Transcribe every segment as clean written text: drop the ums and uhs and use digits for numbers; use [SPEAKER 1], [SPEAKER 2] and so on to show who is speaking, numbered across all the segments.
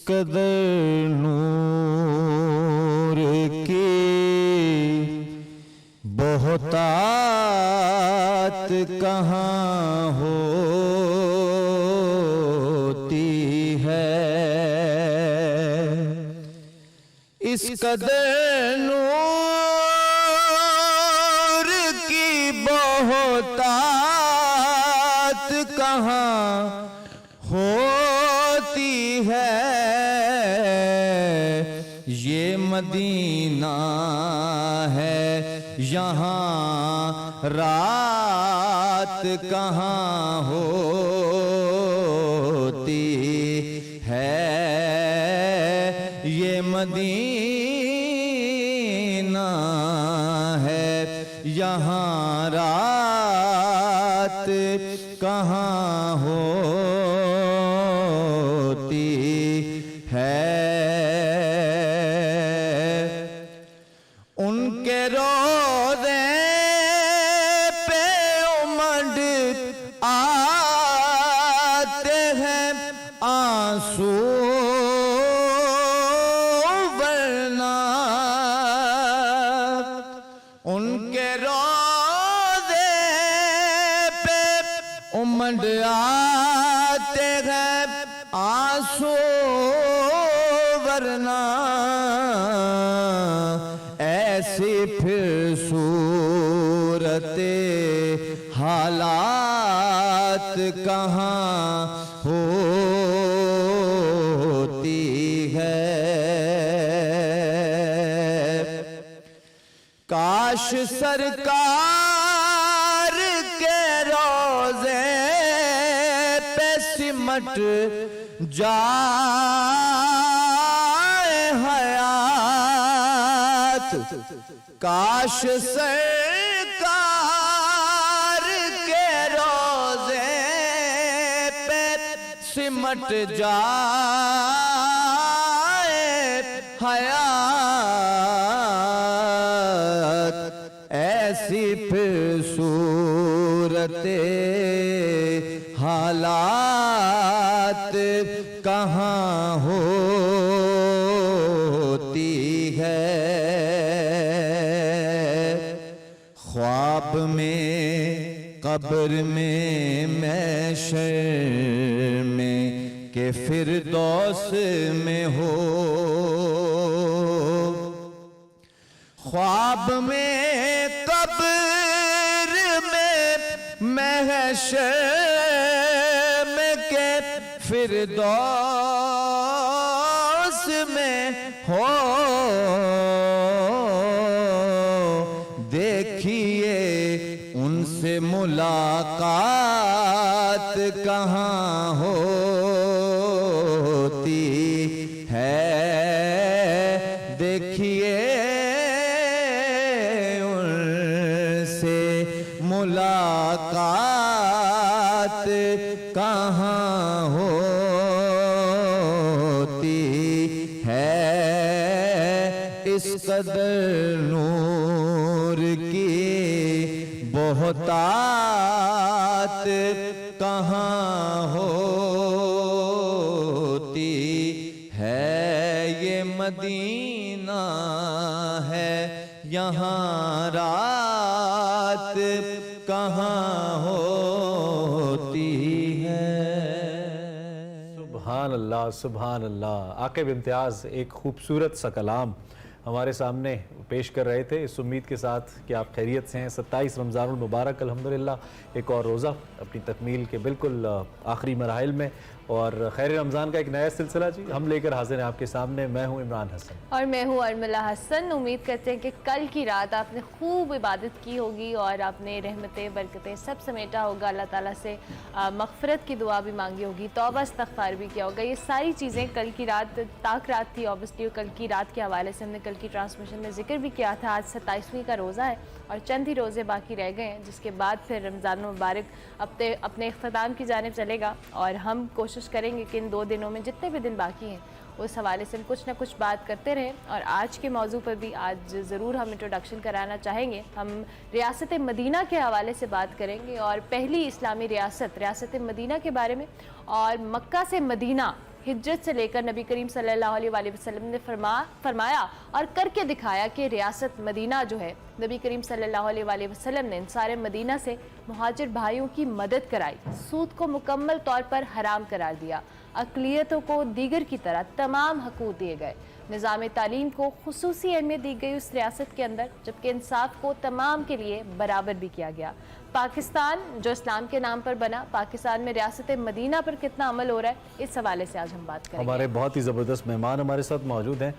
[SPEAKER 1] قدر نور کی بہتات کہاں ہوتی ہے، اس قدر نور کی بہتات کہاں ہوتی ہے، یہ مدینہ ہے یہاں رات کہاں ہوتی ہے، یہ مدینہ ہے یہاں رات کہاں ہوتی ہے۔ ان کے روضے پہ امڈ آتے ہیں آنسو ورنہ، ان کے روضے پہ امڈ آتے ہیں آنسو ورنہ، ایسی پھر صورت حالات کہاں ہوتی ہے۔ کاش سرکار کے روضے پہ سمٹ جائے حیات، کاش سرکار کے روضے پہ سمٹ جائے حیات، ایسی پھر صورت حالات کہاں ہوتی ہے۔ خواب میں قبر میں محشر میں کہ فردوس میں ہو، خواب میں قبر میں محشر میں کہ فردوس میں ہو، دیکھیے ان سے ملاقات کہاں ہوتی ہے، دیکھیے ان سے ملاقات کہاں ہوتی ہے، اس قدر نور کی بہتات کہاں ہوتی ہے، یہ مدینہ ہے یہاں رات کہاں ہوتی ہے۔
[SPEAKER 2] سبحان اللہ سبحان اللہ۔ عاقب امتیاز ایک خوبصورت سا کلام ہمارے سامنے پیش کر رہے تھے، اس امید کے ساتھ کہ آپ خیریت سے ہیں۔ 27 رمضان المبارک الحمدللہ، ایک اور روزہ اپنی تکمیل کے بالکل آخری مراحل میں، اور خیر رمضان کا ایک نیا سلسلہ جی ہم لے کر حاضر ہیں آپ کے سامنے۔ میں ہوں عمران حسن
[SPEAKER 3] اور میں ہوں ارملہ حسن۔ امید کرتے ہیں کہ کل کی رات آپ نے خوب عبادت کی ہوگی اور آپ نے رحمتیں برکتیں سب سمیٹا ہوگا، اللہ تعالیٰ سے مغفرت کی دعا بھی مانگی ہوگی، توبہ استغفار بھی کیا ہوگا۔ یہ ساری چیزیں کل کی رات تاک رات تھی اوبیسلی، کل کی رات کے حوالے سے ہم نے کل کی ٹرانسمیشن میں ذکر بھی کیا تھا۔ آج 27ویں کا روزہ ہے اور چند ہی روزے باقی رہ گئے ہیں، جس کے بعد پھر رمضان المبارک اپنے اختتام کی جانب چلے گا، اور ہم کوشش کریں گے کہ ان 2 دنوں میں جتنے بھی دن باقی ہیں اس حوالے سے ہم کچھ نہ کچھ بات کرتے رہیں۔ اور آج کے موضوع پر بھی آج ضرور ہم انٹروڈکشن کرانا چاہیں گے، ہم ریاست مدینہ کے حوالے سے بات کریں گے، اور پہلی اسلامی ریاست مدینہ کے بارے میں، اور مکہ سے مدینہ हिज्रत से लेकर नबी करीम सल्लल्लाहु अलैहि वसल्लम ने फरमाया और करके दिखाया कि रियासत मदीना जो है, नबी करीम सल्लल्लाहु अलैहि वसल्लम ने सारे मदीना से मुहाजिर भाइयों की मदद कराई, सूद को मुकम्मल तौर पर हराम करार दिया, अक़लियतों को दीगर की तरह तमाम हकूक़ दिए गए, निज़ाम तालीम को खुसूसी अहमियत दी गई उस रियासत के अंदर, जबकि इंसाफ को तमाम के लिए बराबर भी किया गया। पाकिस्तान जो इस्लाम के नाम पर बना, पाकिस्तान में रियासत मदीना पर कितना अमल हो रहा है, इस हवाले से आज हम बात करेंगे।
[SPEAKER 2] हमारे बहुत ही ज़बरदस्त मेहमान हमारे साथ मौजूद हैं।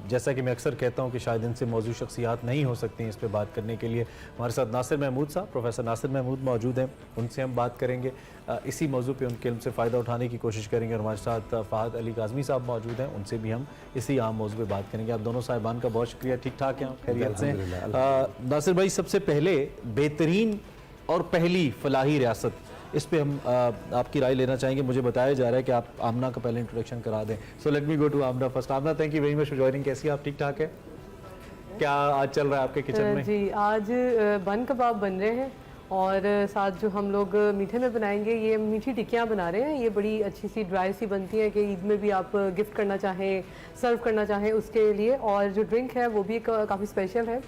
[SPEAKER 2] जैसा कि मैं अक्सर कहता हूं कि शायद इनसे मौजूद शख्सियात नहीं हो सकती इस पे बात करने के लिए। हमारे साथ नासिर महमूद साहब, प्रोफेसर नासिर महमूद मौजूद हैं, उनसे हम बात करेंगे, इसी मौजू पे उनके इल्म से फ़ायदा उठाने की कोशिश करेंगे। और हमारे साथ फ़हद अली काज़मी साहब मौजूद हैं, उनसे भी हम इसी आम मौजू पे बात करेंगे। आप दोनों साहिबान का बहुत शुक्रिया। ठीक ठाक हैं, खैरियत से हैं? नासिर भाई, सबसे पहले बेहतरीन और पहली फलाही रियासत, इस पे हम आपकी राय लेना चाहेंगे। मुझे बताया जा रहा है कि आप आमना का पहले इंट्रोडक्शन करा दें। So let me go to Amna first. Amna, thank you very much for joining. कैसी आप? ठीक ठाक है? क्या आज चल रहा है आपके किचन में?
[SPEAKER 4] जी, आज बन कबाब बन रहे हैं और साथ जो हम लोग मीठे में बनाएंगे, ये मीठी टिक्कियाँ बना रहे हैं। ये बड़ी अच्छी सी ड्राई सी बनती हैं कि ईद में भी आप गिफ्ट करना चाहें, सर्व करना चाहें उसके लिए। और जो ड्रिंक है वो भी काफ़ी स्पेशल है,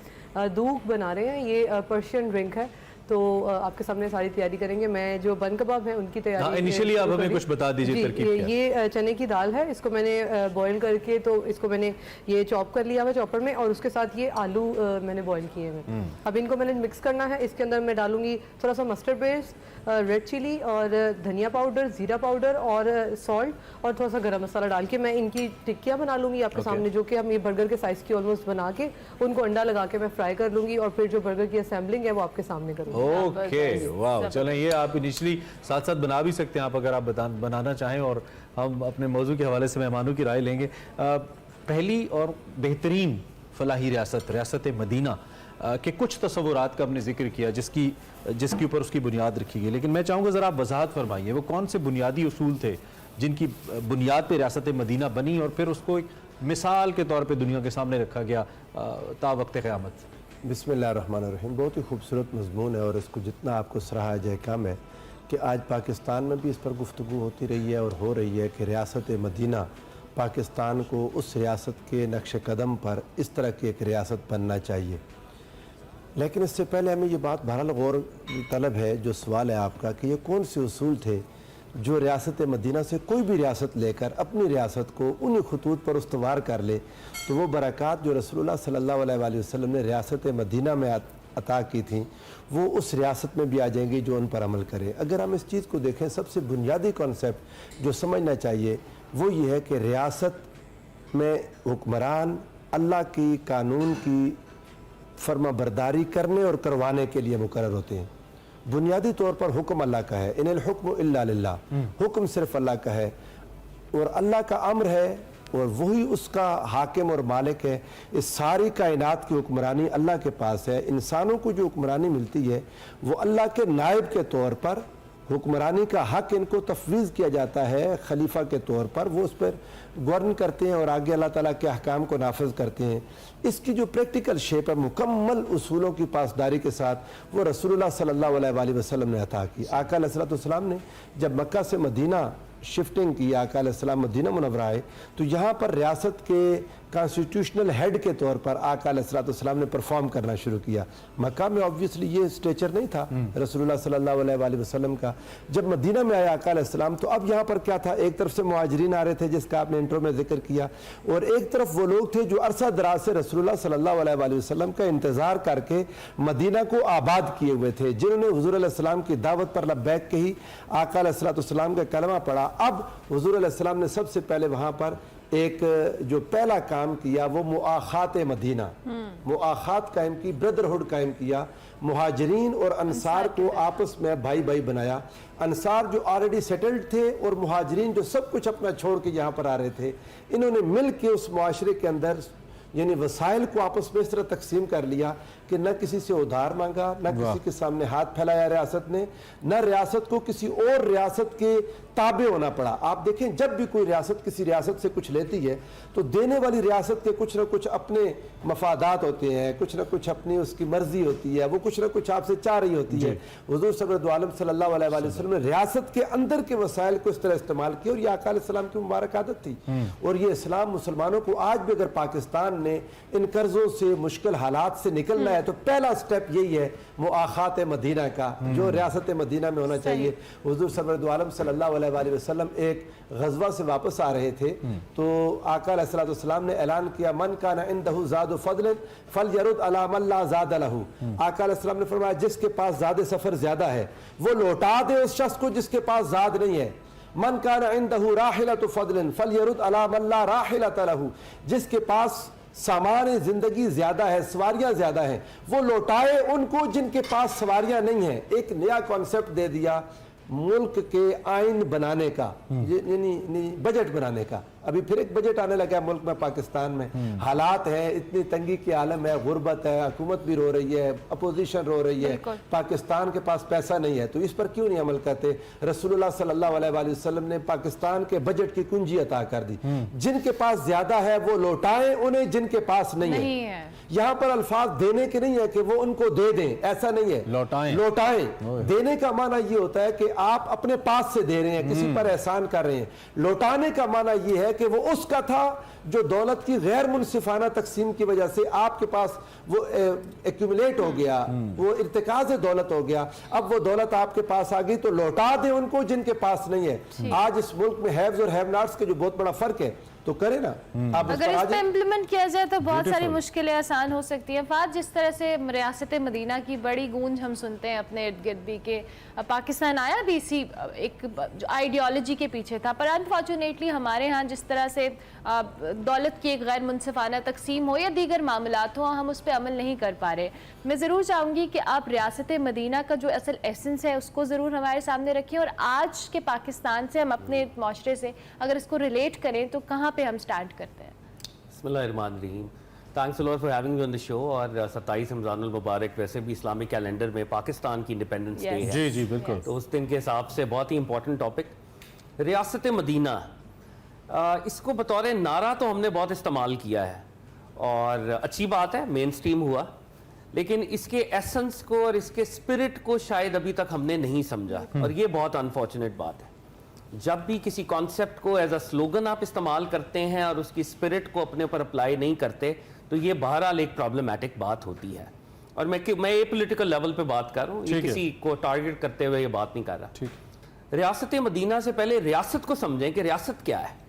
[SPEAKER 4] दूध बना रहे हैं, ये पर्शियन ड्रिंक है। तो आपके सामने सारी तैयारी करेंगे। मैं जो बन कबाब है उनकी तैयारी
[SPEAKER 2] इनिशियली आप हमें कुछ बता दीजिए तरकीब क्या?
[SPEAKER 4] ये चने की दाल है, इसको मैंने बॉईल करके, तो इसको मैंने ये चॉप कर लिया हुआ चॉपर में, और उसके साथ ये आलू मैंने बॉईल किए हैं। अब इनको मैंने मिक्स करना है। इसके अंदर मैं डालूंगी थोड़ा सा मस्टर्ड पेस्ट, रेड चिली और धनिया पाउडर, ज़ीरा पाउडर और सॉल्ट और थोड़ा सा गरम मसाला डाल के मैं इनकी टिक्कियाँ बना लूँगी आपके सामने, जो कि हम ये बर्गर के साइज़ की ऑलमोस्ट बना के उनको अंडा लगा के मैं फ्राई कर लूँगी, और फिर जो बर्गर की असेंबलिंग है वो आपके सामने करूँगी।
[SPEAKER 2] ओके, वाह। चलें, ये आप इनिशियली साथ साथ बना भी सकते हैं आप, अगर आप बनाना चाहें, और हम अपने मौजू के हवाले से मेहमानों की राय लेंगे। पहली और बेहतरीन फलाही रियासत, रियासत मदीना के कुछ तसव्वुरात का आपने जिक्र किया, जिसके ऊपर उसकी बुनियाद रखी गई, लेकिन मैं चाहूँगा ज़रा आप वजाहत फरमाइए, वो कौन से बुनियादी उसूल थे जिनकी बुनियाद पर रियासत मदीना बनी और फिर उसको एक मिसाल के तौर पर दुनिया के सामने रखा गया ता वक्त क़यामत?
[SPEAKER 5] बिस्मिल्लाहिर्रहमानिर्रहीम। बहुत ही खूबसूरत मज़मून है, और इसको जितना आपको सराहा जाए कम है कि आज पाकिस्तान में भी इस पर गुफ्तगू होती रही है और हो रही है कि रियासत मदीना पाकिस्तान को उस रियासत के नक्श कदम पर इस तरह की एक रियासत बनना चाहिए। लेकिन इससे पहले हमें ये बात बहरहाल गौर तलब है, जो सवाल है आपका, कि ये कौन से उसूल थे जो रियासत मदीना से कोई भी रियासत लेकर अपनी रियासत को उन्हीं खतूत पर उस्तवार कर ले, तो वो बरक़ात जो रसूलुल्लाह सल्लल्लाहु अलैहि वसल्लम ने रियासत मदीना में अता की थी, वो उस रियासत में भी आ जाएंगी जो उन पर अमल करे। अगर हम इस चीज़ को देखें, सबसे बुनियादी कॉन्सेप्ट जो समझना चाहिए वो ये है कि रियासत में हुक्मरान अल्लाह की कानून की फर्मा बरदारी करने और करवाने के लिए मुकर्रर होते हैं। बुनियादी तौर पर हुक्म अल्लाह का है, इनल हुक्म इल्ला लिल्लाह, हुक्म सिर्फ अल्लाह का है और अल्लाह का अम्र है, और वही उसका हाकिम और मालिक है। इस सारी कायनात की हुक्मरानी अल्लाह के पास है। इंसानों को जो हुक्मरानी मिलती है वो अल्लाह के नायब के तौर पर हुक्मरानी का हक इनको तफवीज़ किया जाता है खलीफा के तौर पर, वो उस पर गवर्न करते हैं और आगे अल्लाह ताला के अहकाम को नाफिज करते हैं। इसकी जो प्रैक्टिकल शेप है मुकम्मल उसूलों की पासदारी के साथ वो रसूलुल्लाह सल्लल्लाहु अलैहि वसल्लम ने अता की। आका अलैहिस्सलाम ने जब मक्का से मदीना शिफ्टिंग की, आका अलैहिस्सलाम मदीना मुनव्वरा आए, तो यहाँ पर रियासत के कॉन्स्टिट्यूशनल हेड के तौर पर आका अलैहिस्सलाम ने परफॉर्म करना शुरू किया। मक्का में ऑब्वियसली ये स्टेचर नहीं था रसूलुल्लाह सल्लल्लाहु अलैहि वसल्लम का। जब मदीना में आया आका अलैहिस्सलाम, तो अब यहाँ पर क्या था, एक तरफ से मुहाजिरीन आ रहे थे जिसका आपने इंट्रो में जिक्र किया, और एक तरफ वो लोग थे जो अरसा दराज से रसूलुल्लाह सल्लल्लाहु अलैहि वसल्लम का इंतज़ार करके मदीना को आबाद किए हुए थे, जिन्होंने हुज़ूर अलैहिस्सलाम की दावत पर लब्बैक कही, आका अलैहिस्सलाम का कलमा पढ़ा। अब हुज़ूर अलैहिस्सलाम ने सबसे पहले वहाँ पर एक जो पहला काम किया वो मुआखात मदीना, मुआखात कायम की, ब्रदरहुड कायम किया। मुहाजिरीन और अंसार को आपस में भाई भाई बनाया। अंसार जो ऑलरेडी सेटल्ड थे और मुहाजिरीन जो सब कुछ अपना छोड़ के यहाँ पर आ रहे थे, इन्होंने मिल के उस मुआशरे के अंदर यानी वसाइल को आपस में इस तरह तकसीम कर लिया कि न किसी से उधार मांगा, न किसी के सामने हाथ फैलाया रियासत ने, न रियासत को किसी और रियासत के ताबे होना पड़ा। आप देखें जब भी कोई रियासत किसी रियासत से कुछ लेती है तो देने वाली रियासत के कुछ न कुछ अपने मफादात होते हैं, कुछ न कुछ अपनी उसकी मर्जी होती है, वो कुछ न कुछ आपसे चाह रही होती है। हुजूर सल्लल्लाहु अलैहि वसल्लम ने रियासत के अंदर के वसाइल को इस तरह इस्तेमाल किया और ये आका अलैहिस्सलाम की मुबारक आदत थी। और ये इस्लाम मुसलमानों को आज भी अगर पाकिस्तान ने इन कर्जों से मुश्किल हालात से निकलना है तो पहला स्टेप यही है मुआखात मदीना का, जो रियासत मदीना में होना चाहिए। हुजूर सल्लल्लाहु अलैहि वसल्लम एक गज़वा से वापस आ रहे थे तो आका अलैहिस्सलाम ने ऐलान किया मन काना इंदहु ज़ादु फ़ज़लिन फ़लयरुद अला मन ला ज़ाद लहू। आका अलैहिस्सलाम ने फरमाया जिसके पास ज़ाद सफ़र ज़्यादा है वो लौटा दे उस शख्स को जिसके पास ज़ाद नहीं है। मन काना इंदहु राहिलतु फ़ज़लिन फ़लयरुद अला मन ला राहिलत लहू। जिसके पास सामान जिंदगी ज्यादा है, सवारियां ज्यादा हैं, वो लौटाए उनको जिनके पास सवारियां नहीं है। एक नया कॉन्सेप्ट दे दिया मुल्क के आइन बनाने का, यानी बजट बनाने का। अभी फिर एक बजट आने लगा है मुल्क में, पाकिस्तान में हालात है, इतनी तंगी की आलम है, गुर्बत है, हुकूमत भी रो रही है, अपोजिशन रो रही है, पाकिस्तान के पास पैसा नहीं है। तो इस पर क्यों नहीं अमल करते? रसूलुल्लाह सल्लल्लाहु अलैहि वसल्लम ने पाकिस्तान के बजट की कुंजी अता कर दी। जिनके पास ज्यादा है वो लौटाएं उन्हें जिनके पास नहीं है। यहाँ पर अल्फाज देने के नहीं है कि वो उनको दे दें, ऐसा नहीं है, लौटाएं। देने का माना ये होता है कि आप अपने पास से दे रहे हैं, किसी पर एहसान कर रहे हैं। लौटाने का माना ये है कि वो उसका था जो दौलत की गैर मुनसिफाना तकसीम की वजह से आपके पास वो एक्यूमुलेट हो गया, वो इर्तिकाज़ दौलत हो गया। अब वो दौलत आपके पास आ गई तो लौटा दे उनको जिनके पास नहीं है। आज इस मुल्क में हैव्स और हैव नॉट्स के जो बहुत बड़ा फर्क है तो करे ना।
[SPEAKER 3] अगर इस पे इम्प्लीमेंट किया जाए तो बहुत सारी मुश्किलें आसान हो सकती हैं। फात जिस तरह से रियासत मदीना की बड़ी गूंज हम सुनते हैं अपने इर्द गिर्द भी के पाकिस्तान आया भी इसी एक आइडियोलॉजी के पीछे था, पर अनफॉर्चुनेटली हमारे यहाँ जिस तरह से दौलत की एक गैर मुनसिफाना तकसीम हो या दीगर मामलात हो, हम उस पर अमल नहीं कर पा रहे। मैं ज़रूर चाहूँगी कि आप रियासत मदीना का जो असल एसेंस है उसको ज़रूर हमारे सामने रखें और आज के पाकिस्तान से हम अपने माशरे से अगर इसको रिलेट करें तो कहाँ पे हम स्टार्ट करते हैं।
[SPEAKER 6] बिस्मिल्लाहिर्रहमानिर्रहीम। Thanks a lot for having me on the show. और 27 रमज़ानुल मुबारक वैसे भी इस्लामिक कैलेंडर में पाकिस्तान की इंडिपेंडेंस डे है।
[SPEAKER 2] जी जी बिल्कुल।
[SPEAKER 6] तो उस दिन के हिसाब से बहुत ही इंपॉर्टेंट टॉपिक रियासत मदीना। इसको बतौर नारा तो हमने बहुत इस्तेमाल किया है और अच्छी बात है, मेन स्ट्रीम हुआ, लेकिन इसके एसेंस को और इसके स्पिरिट को शायद अभी तक हमने नहीं समझा और ये बहुत अनफॉर्चुनेट बात है। जब भी किसी कॉन्सेप्ट को एज अ स्लोगन आप इस्तेमाल करते हैं और उसकी स्पिरिट को अपने ऊपर अप्लाई नहीं करते तो ये बहरहाल एक प्रॉब्लमैटिक बात होती है। और मैं ये पॉलिटिकल लेवल पे बात कर रहा हूँ, ये किसी को टारगेट करते हुए ये बात नहीं कर रहा। रियासत मदीना से पहले रियासत को समझें कि रियासत क्या है।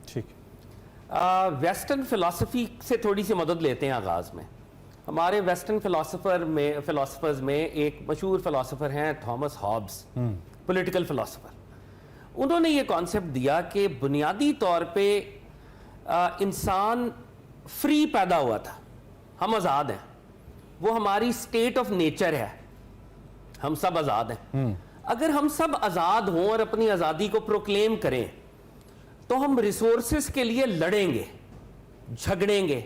[SPEAKER 6] वेस्टर्न फिलॉसफी से थोड़ी सी मदद लेते हैं आगाज में। हमारे वेस्टर्न फिलोसफर्स में एक मशहूर फिलोसफर हैं थॉमस हॉब्स, पॉलिटिकल फिलोसफर। उन्होंने ये कॉन्सेप्ट दिया कि बुनियादी तौर पे इंसान फ्री पैदा हुआ था, हम आज़ाद हैं, वो हमारी स्टेट ऑफ नेचर है, हम सब आज़ाद हैं। अगर हम सब आज़ाद हों और अपनी आज़ादी को प्रोक्लेम करें तो हम रिसोर्सेस के लिए लड़ेंगे, झगड़ेंगे,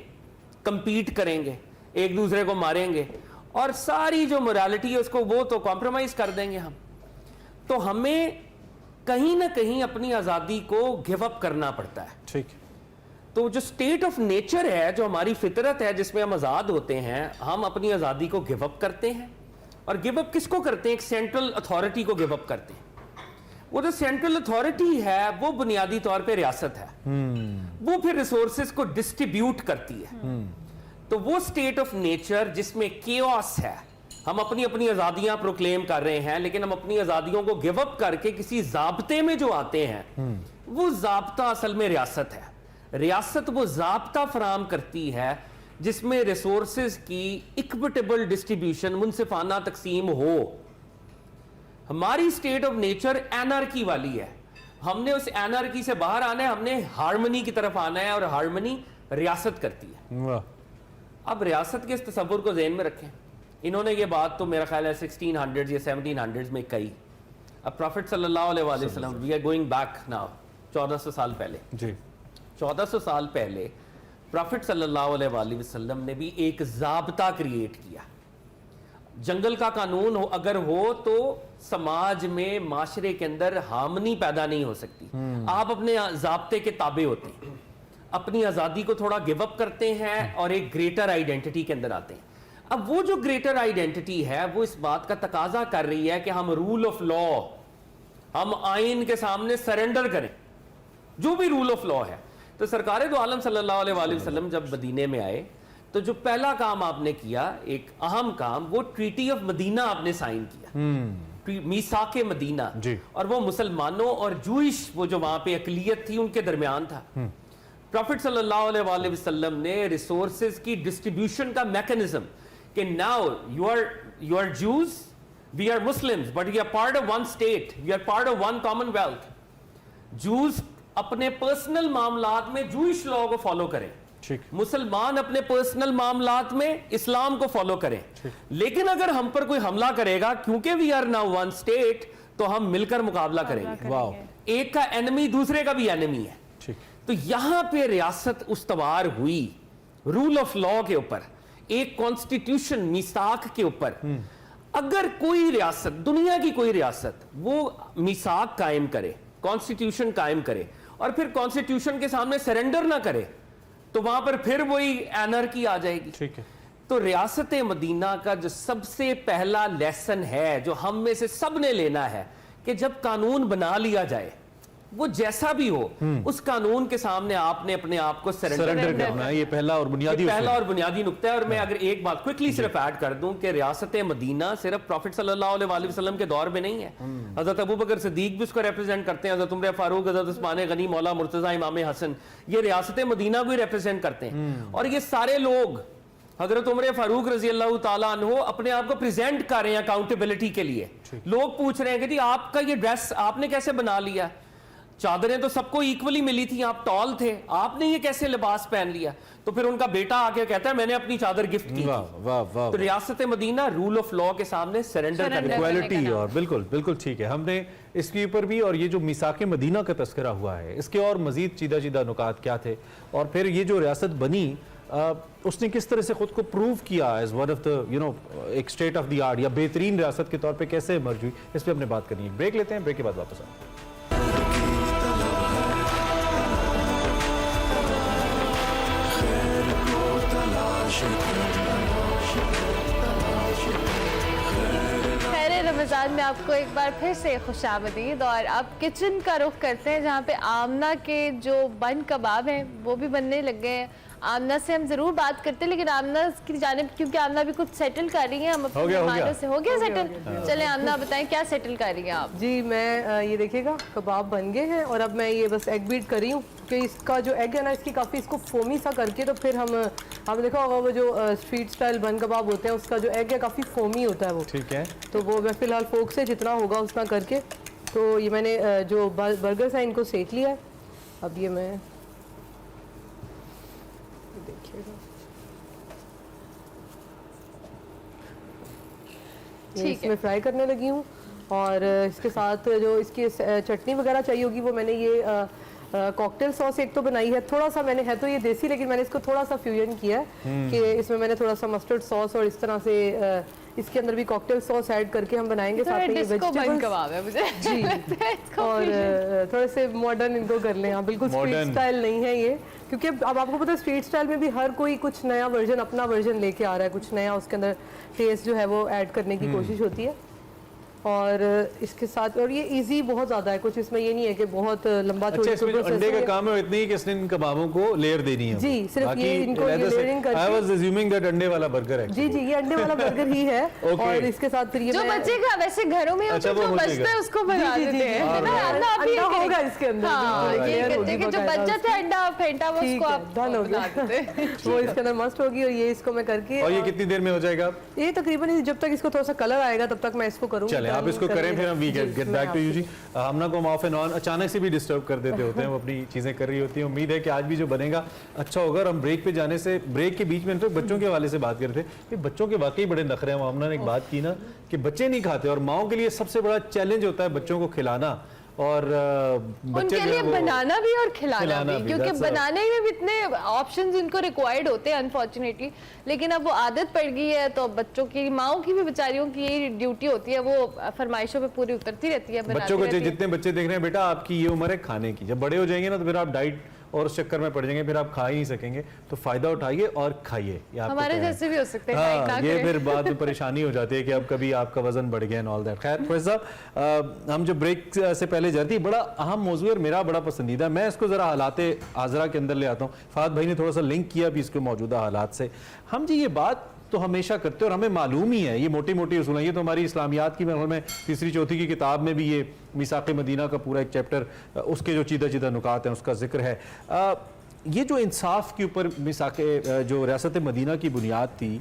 [SPEAKER 6] कंपीट करेंगे, एक दूसरे को मारेंगे और सारी जो मोरालिटी है उसको वो तो कॉम्प्रोमाइज कर देंगे हम। तो हमें कहीं ना कहीं अपनी आज़ादी को गिव अप करना पड़ता है।
[SPEAKER 2] ठीक।
[SPEAKER 6] तो जो स्टेट ऑफ नेचर है, जो हमारी फितरत है जिसमें हम आज़ाद होते हैं, हम अपनी आज़ादी को गिव अप करते हैं। और गिव अप किसको करते हैं? एक सेंट्रल अथॉरिटी को गिव अप करते हैं। वो जो सेंट्रल अथॉरिटी है वो बुनियादी तौर पे रियासत है, वो फिर रिसोर्सेज को डिस्ट्रीब्यूट करती है। तो वो स्टेट ऑफ नेचर जिसमें केओस है, हम अपनी अपनी आज़ादियां प्रोक्लेम कर रहे हैं लेकिन हम अपनी आज़ादियों को गिव अप करके किसी ज़ाब्ते में जो आते हैं, वो ज़ाब्ता असल में रियासत है। रियासत वो ज़ाब्ता फराम करती है जिसमें रिसोर्सेज की इक्विटेबल डिस्ट्रीब्यूशन, मुनसिफाना तकसीम हो। हमारी स्टेट ऑफ नेचर एनार्की वाली है, हमने उस एनार्की से बाहर आना है, हमने हार्मनी की तरफ आना है और हार्मनी रियासत करती है। अब रियासत के इस तस्वुर को ज़हन में रखें। इन्होंने ये बात तो मेरा ख्याल है 1600 या 1700 में कही। अब प्रॉफिट सल्लल्लाहु अलैहि वसल्लम, we are going back now 1400 साल पहले जी, 1400 साल पहले प्रॉफिट सल्लल्लाहु अलैहि वसल्लम ने भी एक ज़ाब्ता क्रिएट किया। जंगल का कानून अगर हो तो समाज में, माशरे के अंदर हार्मनी पैदा नहीं हो सकती। आप अपने ज़ाब्ते के ताबे होते हैं, अपनी आज़ादी को थोड़ा गिव अप करते हैं और एक ग्रेटर आइडेंटिटी के अंदर आते हैं। अब वो जो ग्रेटर आइडेंटिटी है वो इस बात का तकाजा कर रही है कि हम रूल ऑफ लॉ, हम आइन के सामने सरेंडर करें, जो भी रूल ऑफ लॉ है। तो सरकार दो आलम सल्लल्लाहु अलैहि वसल्लम जब मदीने में आए तो जो पहला काम आपने किया, एक अहम काम, वो ट्रीटी ऑफ मदीना आपने साइन किया, मीसाके मदीना। और वो मुसलमानों और जूइश, वो जो वहां पे अकलियत थी, उनके दरमियान था। प्रॉफिट सल्लल्लाहु अलैहि वसल्लम ने रिसोर्सेज की डिस्ट्रीब्यूशन का मैकेनिज्म कि now you are Jews, we are Muslims, but we are part of one state, we are part of one commonwealth. Jews अपने पर्सनल मामलात में जूइश लॉ को फॉलो करें, मुसलमान अपने पर्सनल मामलात में इस्लाम को फॉलो करें। लेकिन अगर हम पर कोई हमला करेगा, क्योंकि we are now one state, तो हम मिलकर मुकाबला करेंगे। वाह, एक का एनिमी दूसरे का भी एनिमी है। तो यहां पे रियासत उस्तवार हुई रूल ऑफ लॉ के ऊपर, एक कॉन्स्टिट्यूशन मीसाक के ऊपर। अगर कोई रियासत, दुनिया की कोई रियासत, वो मीसाक कायम करे, कॉन्स्टिट्यूशन कायम करे और फिर कॉन्स्टिट्यूशन के सामने सरेंडर ना करे, तो वहां पर फिर वही एनर्की आ जाएगी। ठीक है। तो रियासत मदीना का जो सबसे पहला लेसन है, जो हम में से सब ने लेना है, कि जब कानून बना लिया जाए, वो जैसा भी हो, उस कानून के सामने आपने अपने आप को सरेंडर करना है। ये पहला और बुनियादी नुक्ता है। और मैं अगर एक बात क्विकली सिर्फ ऐड कर दूं कि रियासत मदीना सिर्फ प्रॉफिट सल्लल्लाहु अलैहि वसल्लम के दौर में नहीं है। हजरत अबू बकर सिद्दीक भी उसको रिप्रेजेंट करते हैं, हजरत उमर फारूक, हजरत उस्मान गनी, मौला मुर्तजा, इमाम हसन, ये रियासत मदीना को ही रिप्रेजेंट करते हैं। और ये सारे लोग हजरत उमर फारूक रजी अल्लाह ताला अन्हु अपने आप को प्रेजेंट कर रहे हैं अकाउंटेबिलिटी के लिए। लोग पूछ रहे हैं कि जी आपका ये ड्रेस आपने कैसे बना लिया, चादरें तो सबको इक्वली मिली थी, आप टॉल थे, आपने ये कैसे लिबास पहन लिया? तो फिर उनका बेटा आके कहता है मैंने अपनी चादर गिफ्ट की। वाह वाह वाह। तो रियासत मदीना रूल ऑफ लॉ के सामने सरेंडर करने,
[SPEAKER 2] इक्वालिटी। और बिल्कुल बिल्कुल ठीक है, हमने इसके ऊपर भी, और ये जो मीसाके मदीना का तस्करा हुआ है, इसके और मजीद चीदा चीदा नुकात क्या थे, और फिर ये जो रियासत बनी, उसने किस तरह से खुद को प्रूव किया एज वन ऑफ द एक स्टेट ऑफ द आर्ट या बेहतरीन रियासत के तौर पे कैसे इमर्ज हुई, इस पर हमने बात करनी है। ब्रेक लेते हैं, ब्रेक के बाद वापस आते हैं।
[SPEAKER 3] रमज़ान में आपको एक बार फिर से खुशामदीद। और अब किचन का रुख करते हैं, जहाँ पे आमना के जो बन कबाब हैं वो भी बनने लग गए हैं। आमना से हम जरूर बात करते हैं, लेकिन आमना की जानिब, क्योंकि आमना भी कुछ सेटल कर रही है, हम अपने मेहमानों से हो गया सेटल। चले आमना बताएं क्या सेटल कर रही हैं आप?
[SPEAKER 4] जी मैं ये देखिएगा कबाब बन गए हैं, और अब मैं ये बस एग बीट कर रही हूँ कि इसका जो एग है ना, इसकी काफ़ी इसको फोमी सा करके, तो फिर हम देखा होगा वो जो स्ट्रीट स्टाइल बन कबाब होते हैं, उसका जो एग है काफ़ी फोमी होता है वो। ठीक है। तो वो मैं फिलहाल फोक से जितना होगा उतना करके, तो ये मैंने जो बर्गर्स हैं इनको सेक लिया है। अब ये मैं इसमें फ्राई करने लगी हूँ। और इसके साथ जो इसकी चटनी वगैरह चाहिए होगी, वो मैंने ये कॉकटेल सॉस एक तो बनाई है, थोड़ा सा मैंने, है तो ये देसी, लेकिन मैंने इसको थोड़ा सा फ्यूजन किया है कि इसमें मैंने थोड़ा सा मस्टर्ड सॉस और इस तरह से इसके अंदर भी कॉकटेल सॉस ऐड करके हम बनाएंगे। साथ में वेजिटेबल्स कबाब है मुझे जी और थोड़े से मॉडर्न इनको कर लें। हाँ बिल्कुल स्ट्रीट स्टाइल नहीं है ये, क्योंकि अब आपको पता है स्ट्रीट स्टाइल में भी हर कोई कुछ नया वर्जन, अपना वर्जन लेके आ रहा है, कुछ नया उसके अंदर टेस्ट जो है वो ऐड करने की कोशिश होती है। और इसके साथ, और ये इजी बहुत ज्यादा है, कुछ इसमें ये नहीं है कि बहुत लंबा
[SPEAKER 2] अच्छा, इसमें जो अंडे का काम है इतनी कि इसने इन कबाबों को लेयर देनी है।
[SPEAKER 4] जी सिर्फ ये इनको लेयरिंग करके।
[SPEAKER 2] I was assuming that अंडे वाला बर्गर है।
[SPEAKER 4] जी जी ये अंडे वाला बर्गर ही है। और इसके साथ फिर ये
[SPEAKER 3] जो बचेगा, वैसे घरों में जो बचता है उसको बना देते हैं,
[SPEAKER 4] अंडा होगा इसके अंदर।
[SPEAKER 3] ये कहते हैं कि जो बचा था अंडा फेंटा वो उसको आप
[SPEAKER 4] डन हो गया, वो इसके अंदर मस्ट होगी। और ये इसको मैं करके,
[SPEAKER 2] और ये कितनी देर में हो जाएगा?
[SPEAKER 4] ये तकरीबन जब तक इसको थोड़ा सा कलर आएगा तब तक मैं इसको करूँगी।
[SPEAKER 2] चले आप इसको करें, फिर हम we get back to you जी। हमना को हम ऑफ एंड ऑन अचानक से भी डिस्टर्ब कर देते होते हैं, वो अपनी चीजें कर रही होती हैं। उम्मीद है कि आज भी जो बनेगा अच्छा होगा। और हम ब्रेक पे जाने से, ब्रेक के बीच में तो बच्चों के हवाले से बात कर रहे थे कि बच्चों के वाकई बड़े नखरे हैं। हमना ने एक बात की ना कि बच्चे नहीं खाते, और माओं के लिए सबसे बड़ा चैलेंज होता है बच्चों को खिलाना। اور
[SPEAKER 3] ان کے لیے بنانا بھی اور کھلانا بھی, کیونکہ بنانے میں بھی اتنے آپشنز ان کو ریکوائرڈ ہوتے ہیں انفارچونیٹلی, لیکن اب وہ عادت پڑ گئی ہے تو بچوں کی, ماؤں کی بھی بیچاریوں کی یہی ڈیوٹی ہوتی ہے, وہ فرمائشوں پہ پوری اترتی رہتی ہے.
[SPEAKER 2] بچوں کو جتنے بچے دیکھ رہے ہیں, بیٹا آپ کی یہ عمر ہے کھانے کی, جب بڑے ہو جائیں گے نا تو پھر آپ ڈائٹ اور اس چکر میں پڑ جائیں گے, پھر آپ کھا ہی نہیں سکیں گے, تو فائدہ اٹھائیے اور کھائیے.
[SPEAKER 3] ہمارے جیسے بھی ہو سکتے ہیں,
[SPEAKER 2] یہ پھر بعد میں پریشانی ہو جاتی ہے کہ اب کبھی آپ کا وزن بڑھ گیا and all that. خیر فیض صاحب, ہم جو بریک سے پہلے جاتی ہے, بڑا اہم موضوع ہے, میرا بڑا پسندیدہ, میں اس کو ذرا حالات حاضرہ کے اندر لے آتا ہوں. فہد بھائی نے تھوڑا سا لنک کیا بھی اس کے موجودہ حالات سے. ہم جی یہ بات تو ہمیشہ کرتے ہیں اور ہمیں معلوم ہی ہے, یہ موٹی موٹی اصول ہیں, یہ تو ہماری اسلامیات کی میں تیسری چوتھی کی کتاب میں بھی یہ میثاق مدینہ کا پورا ایک چیپٹر, اس کے جو چیدہ چیدہ نکات ہیں اس کا ذکر ہے. یہ جو انصاف کے اوپر میثاق جو ریاست مدینہ کی بنیاد تھی,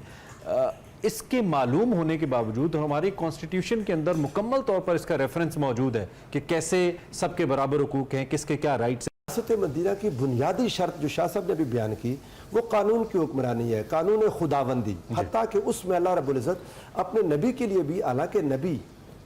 [SPEAKER 2] اس کے معلوم ہونے کے باوجود ہماری کانسٹیٹیوشن کے اندر مکمل طور پر اس کا ریفرنس موجود ہے کہ کیسے سب کے برابر حقوق ہیں, کس کے کیا رائٹس ہیں.
[SPEAKER 5] ریاست مدینہ کی بنیادی شرط جو شاہ صاحب نے بھی بیان کی وہ قانون کی حکمرانی ہے, قانون خداوندی, حتیٰ کہ اس میں اللہ رب العزت اپنے نبی کے لیے بھی, حالانکہ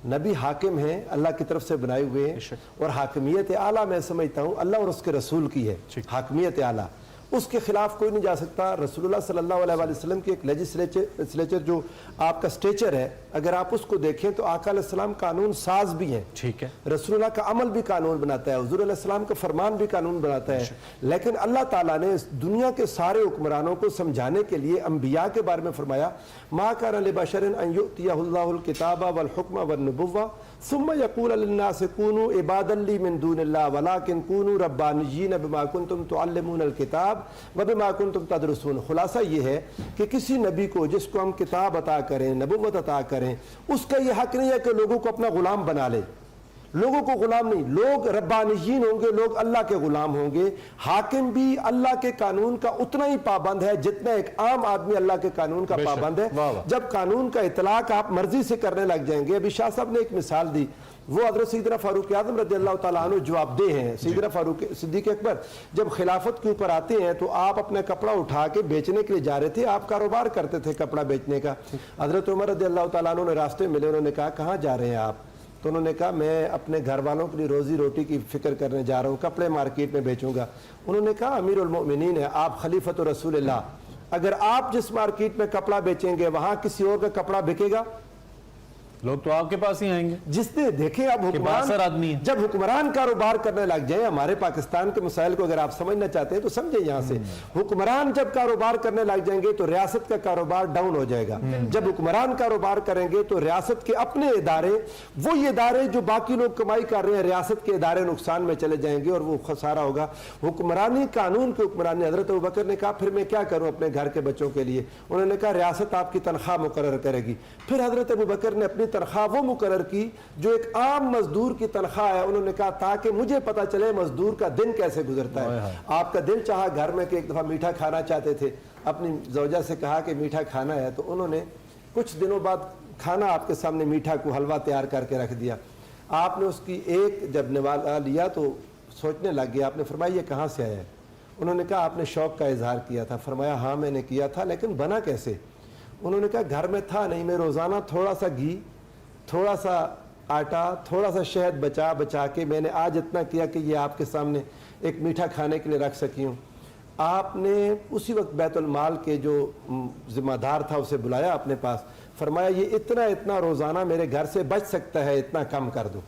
[SPEAKER 5] نبی حاکم ہیں, اللہ کی طرف سے بنائے ہوئے ہیں, اور حاکمیت اعلیٰ میں سمجھتا ہوں اللہ اور اس کے رسول کی ہے, حاکمیت اعلیٰ, اس کے خلاف کوئی نہیں جا سکتا. رسول اللہ صلی اللہ علیہ وسلم کی ایک لیجسلیچر جو آپ کا سٹیچر ہے, اگر آپ اس کو دیکھیں تو آقا علیہ السلام قانون ساز بھی ہیں,
[SPEAKER 2] ٹھیک ہے,
[SPEAKER 5] رسول اللہ کا عمل بھی قانون بناتا ہے, حضور علیہ السلام کا فرمان بھی قانون بناتا ہے, لیکن اللہ تعالیٰ نے دنیا کے سارے حکمرانوں کو سمجھانے کے لیے انبیاء کے بارے میں فرمایا, ما کان لبشر ان یؤتیہ اللہ الکتاب والحکم والنبوہ ثم یقول للناس کونوا عبادا لی من دون اللہ ولکن کونوا ربانیین بما کنتم تعلمون الکتاب وبما کنتم تدرسون. خلاصہ یہ ہے کہ کسی نبی کو جس کو ہم کتاب عطا کریں, نبوت عطا کریں, اس کا یہ حق نہیں ہے کہ لوگوں کو اپنا غلام بنا لے. لوگوں کو غلام نہیں, لوگ ربانیین ہوں گے, لوگ اللہ کے غلام ہوں گے. حاکم بھی اللہ کے قانون کا اتنا ہی پابند ہے جتنا ایک عام آدمی اللہ کے قانون کا پابند ہے. جب قانون کا اطلاق آپ مرضی سے کرنے لگ جائیں گے, ابھی شاہ صاحب نے ایک مثال دی, وہ حضرت سیدنا فاروق اعظم رضی اللہ تعالیٰ عنہ جواب دہ ہیں. سیدنا فاروق صدیق اکبر جب خلافت کے اوپر آتے ہیں تو آپ اپنا کپڑا اٹھا کے بیچنے کے لیے جا رہے تھے, آپ کاروبار کرتے تھے کپڑا بیچنے کا. حضرت عمر رضی اللہ تعالیٰ عنہ نے راستے ملے, انہوں نے کہا کہاں جا رہے ہیں آپ؟ تو انہوں نے کہا میں اپنے گھر والوں کے لیے روزی روٹی کی فکر کرنے جا رہا ہوں, کپڑے مارکیٹ میں بیچوں گا. انہوں نے کہا امیر المؤمنین ہے آپ, خلیفۃ رسول اللہ, اگر آپ جس مارکیٹ میں کپڑا بیچیں گے وہاں کسی اور کا کپڑا بکے گا؟
[SPEAKER 2] لوگ تو آپ کے پاس ہی آئیں گے.
[SPEAKER 5] جس نے دیکھے اب حکمران جب حکمران کاروبار کرنے لگ جائیں, ہمارے پاکستان کے مسائل کو اگر آپ سمجھنا چاہتے ہیں تو سمجھیں یہاں سے, حکمران جب کاروبار کرنے لگ جائیں گے تو ریاست کا کاروبار ڈاؤن ہو جائے گا. جب حکمران کاروبار کریں گے تو ریاست کے اپنے ادارے, وہی ادارے جو باقی لوگ کمائی کر رہے ہیں, ریاست کے ادارے نقصان میں چلے جائیں گے اور وہ خسارہ ہوگا. حکمرانی قانون کے حکمرانی. حضرت ابوبکر نے کہا پھر میں کیا کروں اپنے گھر کے بچوں کے لیے؟ انہوں نے کہا ریاست آپ کی تنخواہ مقرر کرے گی. پھر حضرت ابوبکر نے اپنی تنخواہ وہ مقرر کی جو ایک عام مزدور کی تنخواہ ہے. انہوں نے کہا تاکہ مجھے پتا چلے مزدور کا دن کیسے گزرتا ہے. آپ کا دل چاہا گھر میں کہ ایک دفعہ میٹھا کھانا چاہتے تھے, اپنی زوجہ سے کہا کہ میٹھا کھانا ہے, تو انہوں نے کچھ دنوں بعد کھانا آپ کے سامنے میٹھا کو حلوہ تیار کر کے رکھ دیا. آپ نے اس کی ایک جب نوالا لیا تو سوچنے لگ گیا. آپ نے فرمایا یہ کہاں سے آیا ہے؟ انہوں نے کہا آپ نے شوق کا اظہار کیا تھا. فرمایا ہاں میں نے کیا تھا, لیکن بنا کیسے؟ انہوں نے کہا گھر میں تھا نہیں, میں روزانہ تھوڑا سا گھی, تھوڑا سا آٹا, تھوڑا سا شہد بچا کے میں نے آج اتنا کیا کہ یہ آپ کے سامنے ایک میٹھا کھانے کے لیے رکھ سکی ہوں. آپ نے اسی وقت بیت المال کے جو ذمہ دار تھا اسے بلایا اپنے پاس, فرمایا یہ اتنا روزانہ میرے گھر سے بچ سکتا ہے, اتنا کم کر دو.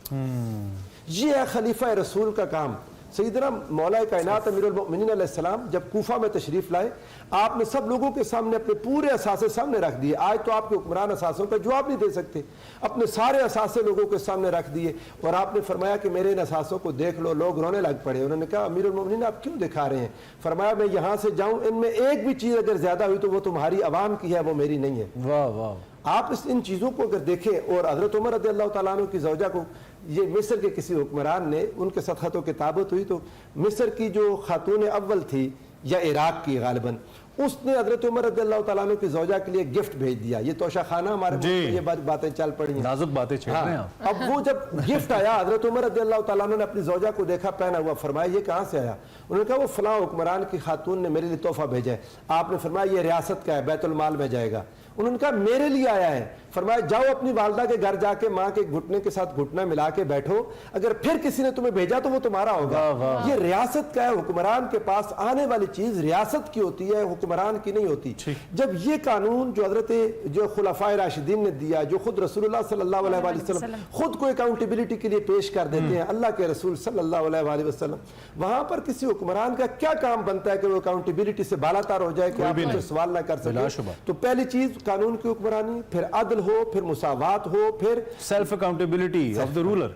[SPEAKER 5] یہ ہے خلیفہ رسول کا کام. سیدنا مولا کائنات امیر المؤمنین علیہ السلام جب کوفہ میں تشریف لائے, آپ نے سب لوگوں کے سامنے اپنے پورے اثاثے سامنے رکھ دیے. آج تو آپ کے حکمران اثاثوں کا جواب نہیں دے سکتے, اپنے سارے اثاثے لوگوں کے سامنے رکھ دیے, اور آپ نے فرمایا کہ میرے ان اثاثوں کو دیکھ لو. لوگ رونے لگ پڑے. انہوں نے کہا امیر المؤمنین آپ کیوں دکھا رہے ہیں؟ فرمایا میں یہاں سے جاؤں, ان میں ایک بھی چیز اگر زیادہ ہوئی تو وہ تمہاری عوام کی ہے, وہ میری نہیں ہے.
[SPEAKER 2] واہ واہ.
[SPEAKER 5] آپ ان چیزوں کو اگر دیکھیں. اور حضرت عمر رضی اللہ تعالیٰ عنہ کی زوجہ کو یہ مصر کے کسی حکمران نے, ان کے ساتھ خط و کتابت ہوئی تو مصر کی جو خاتون اول تھی یا عراق کی غالباً, उसने हजरत उमर रज़ियल्लाहु ताला अन्हु की ज़ौजा के लिए गिफ्ट भेज दिया। ये तोशा खाना हमारे मुल्क में ये बातें चल पड़ी हैं।
[SPEAKER 2] नाजुक बातें छेड़ रहे हैं आप।
[SPEAKER 5] अब वो जब गिफ्ट आया, हजरत उमर रज़ियल्लाहु ताला अन्हु ने अपनी ज़ौजा को देखा पहना हुआ, फरमाया ये कहाँ से आया? उन्होंने कहा वो फलां हुक्मरान की खातून ने मेरे लिए तोहफा भेजा है। आपने फरमाया ये रियासत का है, बैतुल माल में जाएगा। उन्होंने कहा मेरे लिए आया है। फरमाया जाओ अपनी वालदा के घर जाके माँ के घुटने के साथ घुटना मिला के बैठो, अगर फिर किसी ने तुम्हें भेजा तो वो तुम्हारा होगा। ये रियासत का है, हुक्मरान के पास आने वाली चीज रियासत की होती है, हुक्मरान की नहीं होती। जब ये कानून जो हजरत जो खुलफाए राशिदीन ने दिया, जो खुद रसूलुल्लाह सल्लल्लाहु अलैहि वसल्लम खुद को अकाउंटेबिलिटी के लिए पेश कर देते हैं, अल्लाह के रसूल सल्लल्लाहु अलैहि वसल्लम, वहां पर किसी हुक्मरान का क्या काम बनता है कि वो अकाउंटेबिलिटी से बालातर हो जाए कि आप उनसे सवाल ना कर सके? तो पहली चीज कानून की हुक्मरानी, फिर अदल हो, फिर मुसावात हो, फिर
[SPEAKER 2] self accountability of the ruler.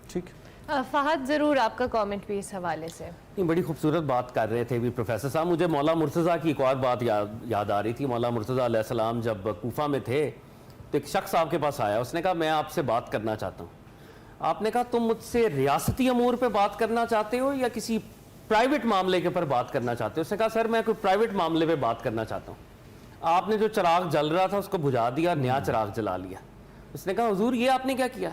[SPEAKER 2] ठीक,
[SPEAKER 3] फहद ज़रूर आपका कमेंट भी इस हवाले से।
[SPEAKER 6] नहीं, बड़ी खूबसूरत बात कर रहे थे भी प्रोफेसर साहब। मुझे मौला मुर्तज़ा की एक और बात याद आ रही थी। मौला मुर्तज़ा अलैहिस्सलाम जब कूफा में थे तो एक शख्स आपके पास आया, उसने कहा मैं आपसे बात करना चाहता हूँ। आपने कहा तुम मुझसे रियासती अमूर पे बात करना चाहते हो या किसी प्राइवेट मामले के ऊपर बात करना चाहते हो? उसने कहा सर मैं कोई प्राइवेट मामले पे बात करना चाहता हूँ। आपने जो चिराग जल रहा था उसको बुझा दिया, नया चिराग जला लिया। उसने कहा हुजूर ये आपने क्या किया?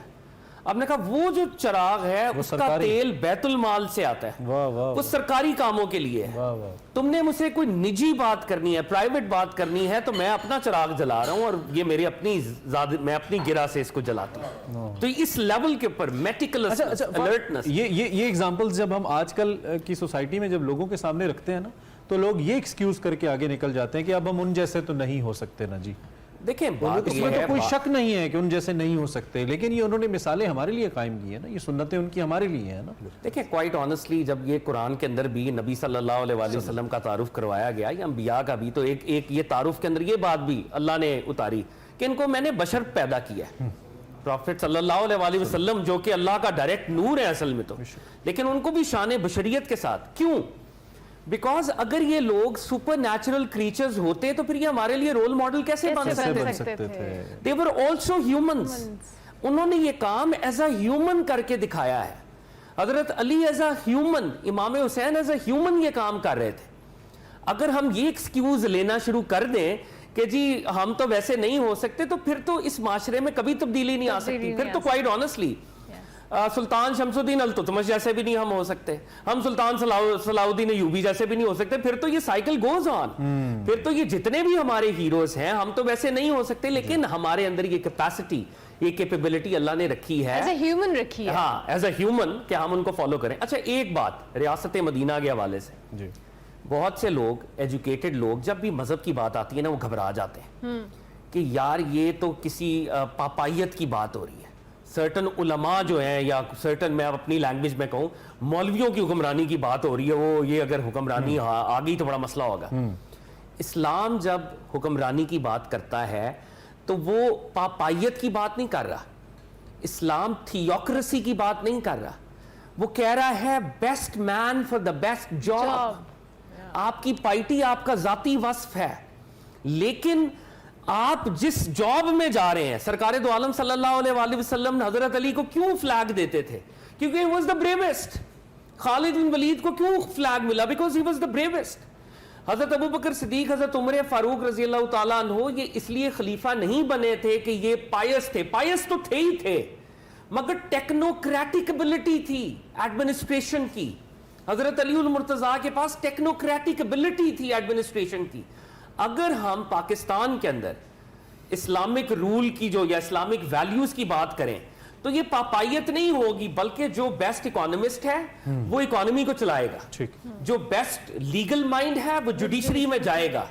[SPEAKER 6] आपने कहा वो जो चिराग है उसका तेल बैतुल माल से आता है, वो सरकारी कामों के लिए है। तुमने मुझसे कोई निजी बात करनी है, प्राइवेट बात करनी है, तो मैं अपना चिराग जला रहा हूं और ये मेरी अपनी मैं अपनी गिरा से इसको जलाता हूं। तो इस लेवल के ऊपर मेटिकुलस अलर्टनेस।
[SPEAKER 2] ये एग्जांपल्स जब हम आजकल की सोसाइटी में जब लोगों के सामने रखते हैं ना, तो लोग ये एक्सक्यूज करके आगे निकल जाते हैं कि अब हम उन जैसे तो नहीं हो सकते ना जी।
[SPEAKER 6] देखें बात
[SPEAKER 2] इसमें तो कोई शक नहीं है कि उन जैसे नहीं हो सकते, लेकिन ये उन्होंने मिसालें हमारे लिए कायम की है ना, ये सुन्नतें उनकी हमारे लिए है ना।
[SPEAKER 6] देखिए क्वाइट ऑनेस्टली जब ये कुरान के अंदर भी नबी सल्लल्लाहु अलैहि वसल्लम का तारुफ करवाया गया या अंबिया का भी, तो एक ये तारुफ के अंदर ये बात भी अल्लाह ने उतारी कि इनको मैंने बशर पैदा किया है। प्रॉफिट सल्लल्लाहु अलैहि वसल्लम जो कि अल्लाह का डायरेक्ट नूर है असल में, तो लेकिन उनको भी शान बशरियत के साथ। क्यों? बिकॉज अगर ये लोग सुपर नेचुरल क्रीचर्स होते तो फिर ये हमारे लिए रोल मॉडल कैसे बन सकते थे? दे वर ऑल्सो ह्यूमंस। उन्होंने ये काम एज अ ह्यूमन करके दिखाया है। हजरत अली एज अ ह्यूमन, इमाम हुसैन एज अ ह्यूमन ये काम कर रहे थे। अगर हम ये एक्सक्यूज लेना शुरू कर दें कि जी हम तो वैसे नहीं हो सकते, तो फिर तो इस माशरे में कभी तब्दीली नहीं आ सकती। फिर तो क्वाइट ऑनेस्टली सुल्तान शमसुद्दीन अल्तुतमिश जैसे भी नहीं हम हो सकते, हम सुल्तान सलाउद्दीन अय्यूबी जैसे भी नहीं हो सकते। फिर तो ये साइकिल गोज ऑन। फिर तो ये जितने भी हमारे हीरोज हैं हम तो वैसे नहीं हो सकते, लेकिन हमारे अंदर ये कैपेसिटी, ये कैपेबिलिटी अल्लाह ने रखी है,
[SPEAKER 3] एज ए ह्यूमन रखी है।
[SPEAKER 6] हाँ, एज ए ह्यूमन, कि हम उनको फॉलो करें। अच्छा एक बात रियासत मदीना के हवाले से जी, बहुत से लोग, एजुकेटेड लोग, जब भी मजहब की बात आती है ना वो घबरा जाते हैं कि यार ये तो किसी पापायत की बात हो रही है। सर्टन उलमा जो हैं या सर्टन, मैं अपनी लैंग्वेज में कहूँ, मौलवियों की हुक्मरानी की बात हो रही है, वो ये अगर हुक्मरानी आ गई तो बड़ा मसला होगा। इस्लाम जब हुक्मरानी की बात करता है तो वो पापायत की बात नहीं कर रहा, इस्लाम थियोक्रेसी की बात नहीं कर रहा, वो कह रहा है best man for the best job. आपकी पार्टी आपका जाती वस्फ है, लेकिन आप जिस जॉब में जा रहे हैं, सरकार दो आलम सल्लल्लाहु अलैहि वसल्लम ने हजरत अली को क्यों फ्लैग देते थे? क्योंकि he was the bravest. Khalid bin Walid को क्यों फ्लैग मिला? Because he was the bravest. हजरत अबू बकर सिद्दीक, हजरत उमर फारूक रजी अल्लाह ताला अन्हु ये इसलिए खलीफा नहीं बने थे कि ये पायस थे, पायस तो थे ही थे, मगर टेक्नोक्रेटिक एबिलिटी थी एडमिनिस्ट्रेशन की। हजरत अली उल मुर्तजा के पास टेक्नोक्रेटिक एबिलिटी थी एडमिनिस्ट्रेशन की। अगर हम पाकिस्तान के अंदर इस्लामिक रूल की जो या इस्लामिक वैल्यूज की बात करें तो ये पापायत नहीं होगी, बल्कि जो बेस्ट इकोनॉमिस्ट है वो इकोनॉमी को चलाएगा, जो बेस्ट लीगल माइंड है वो जुडिशरी में जाएगा,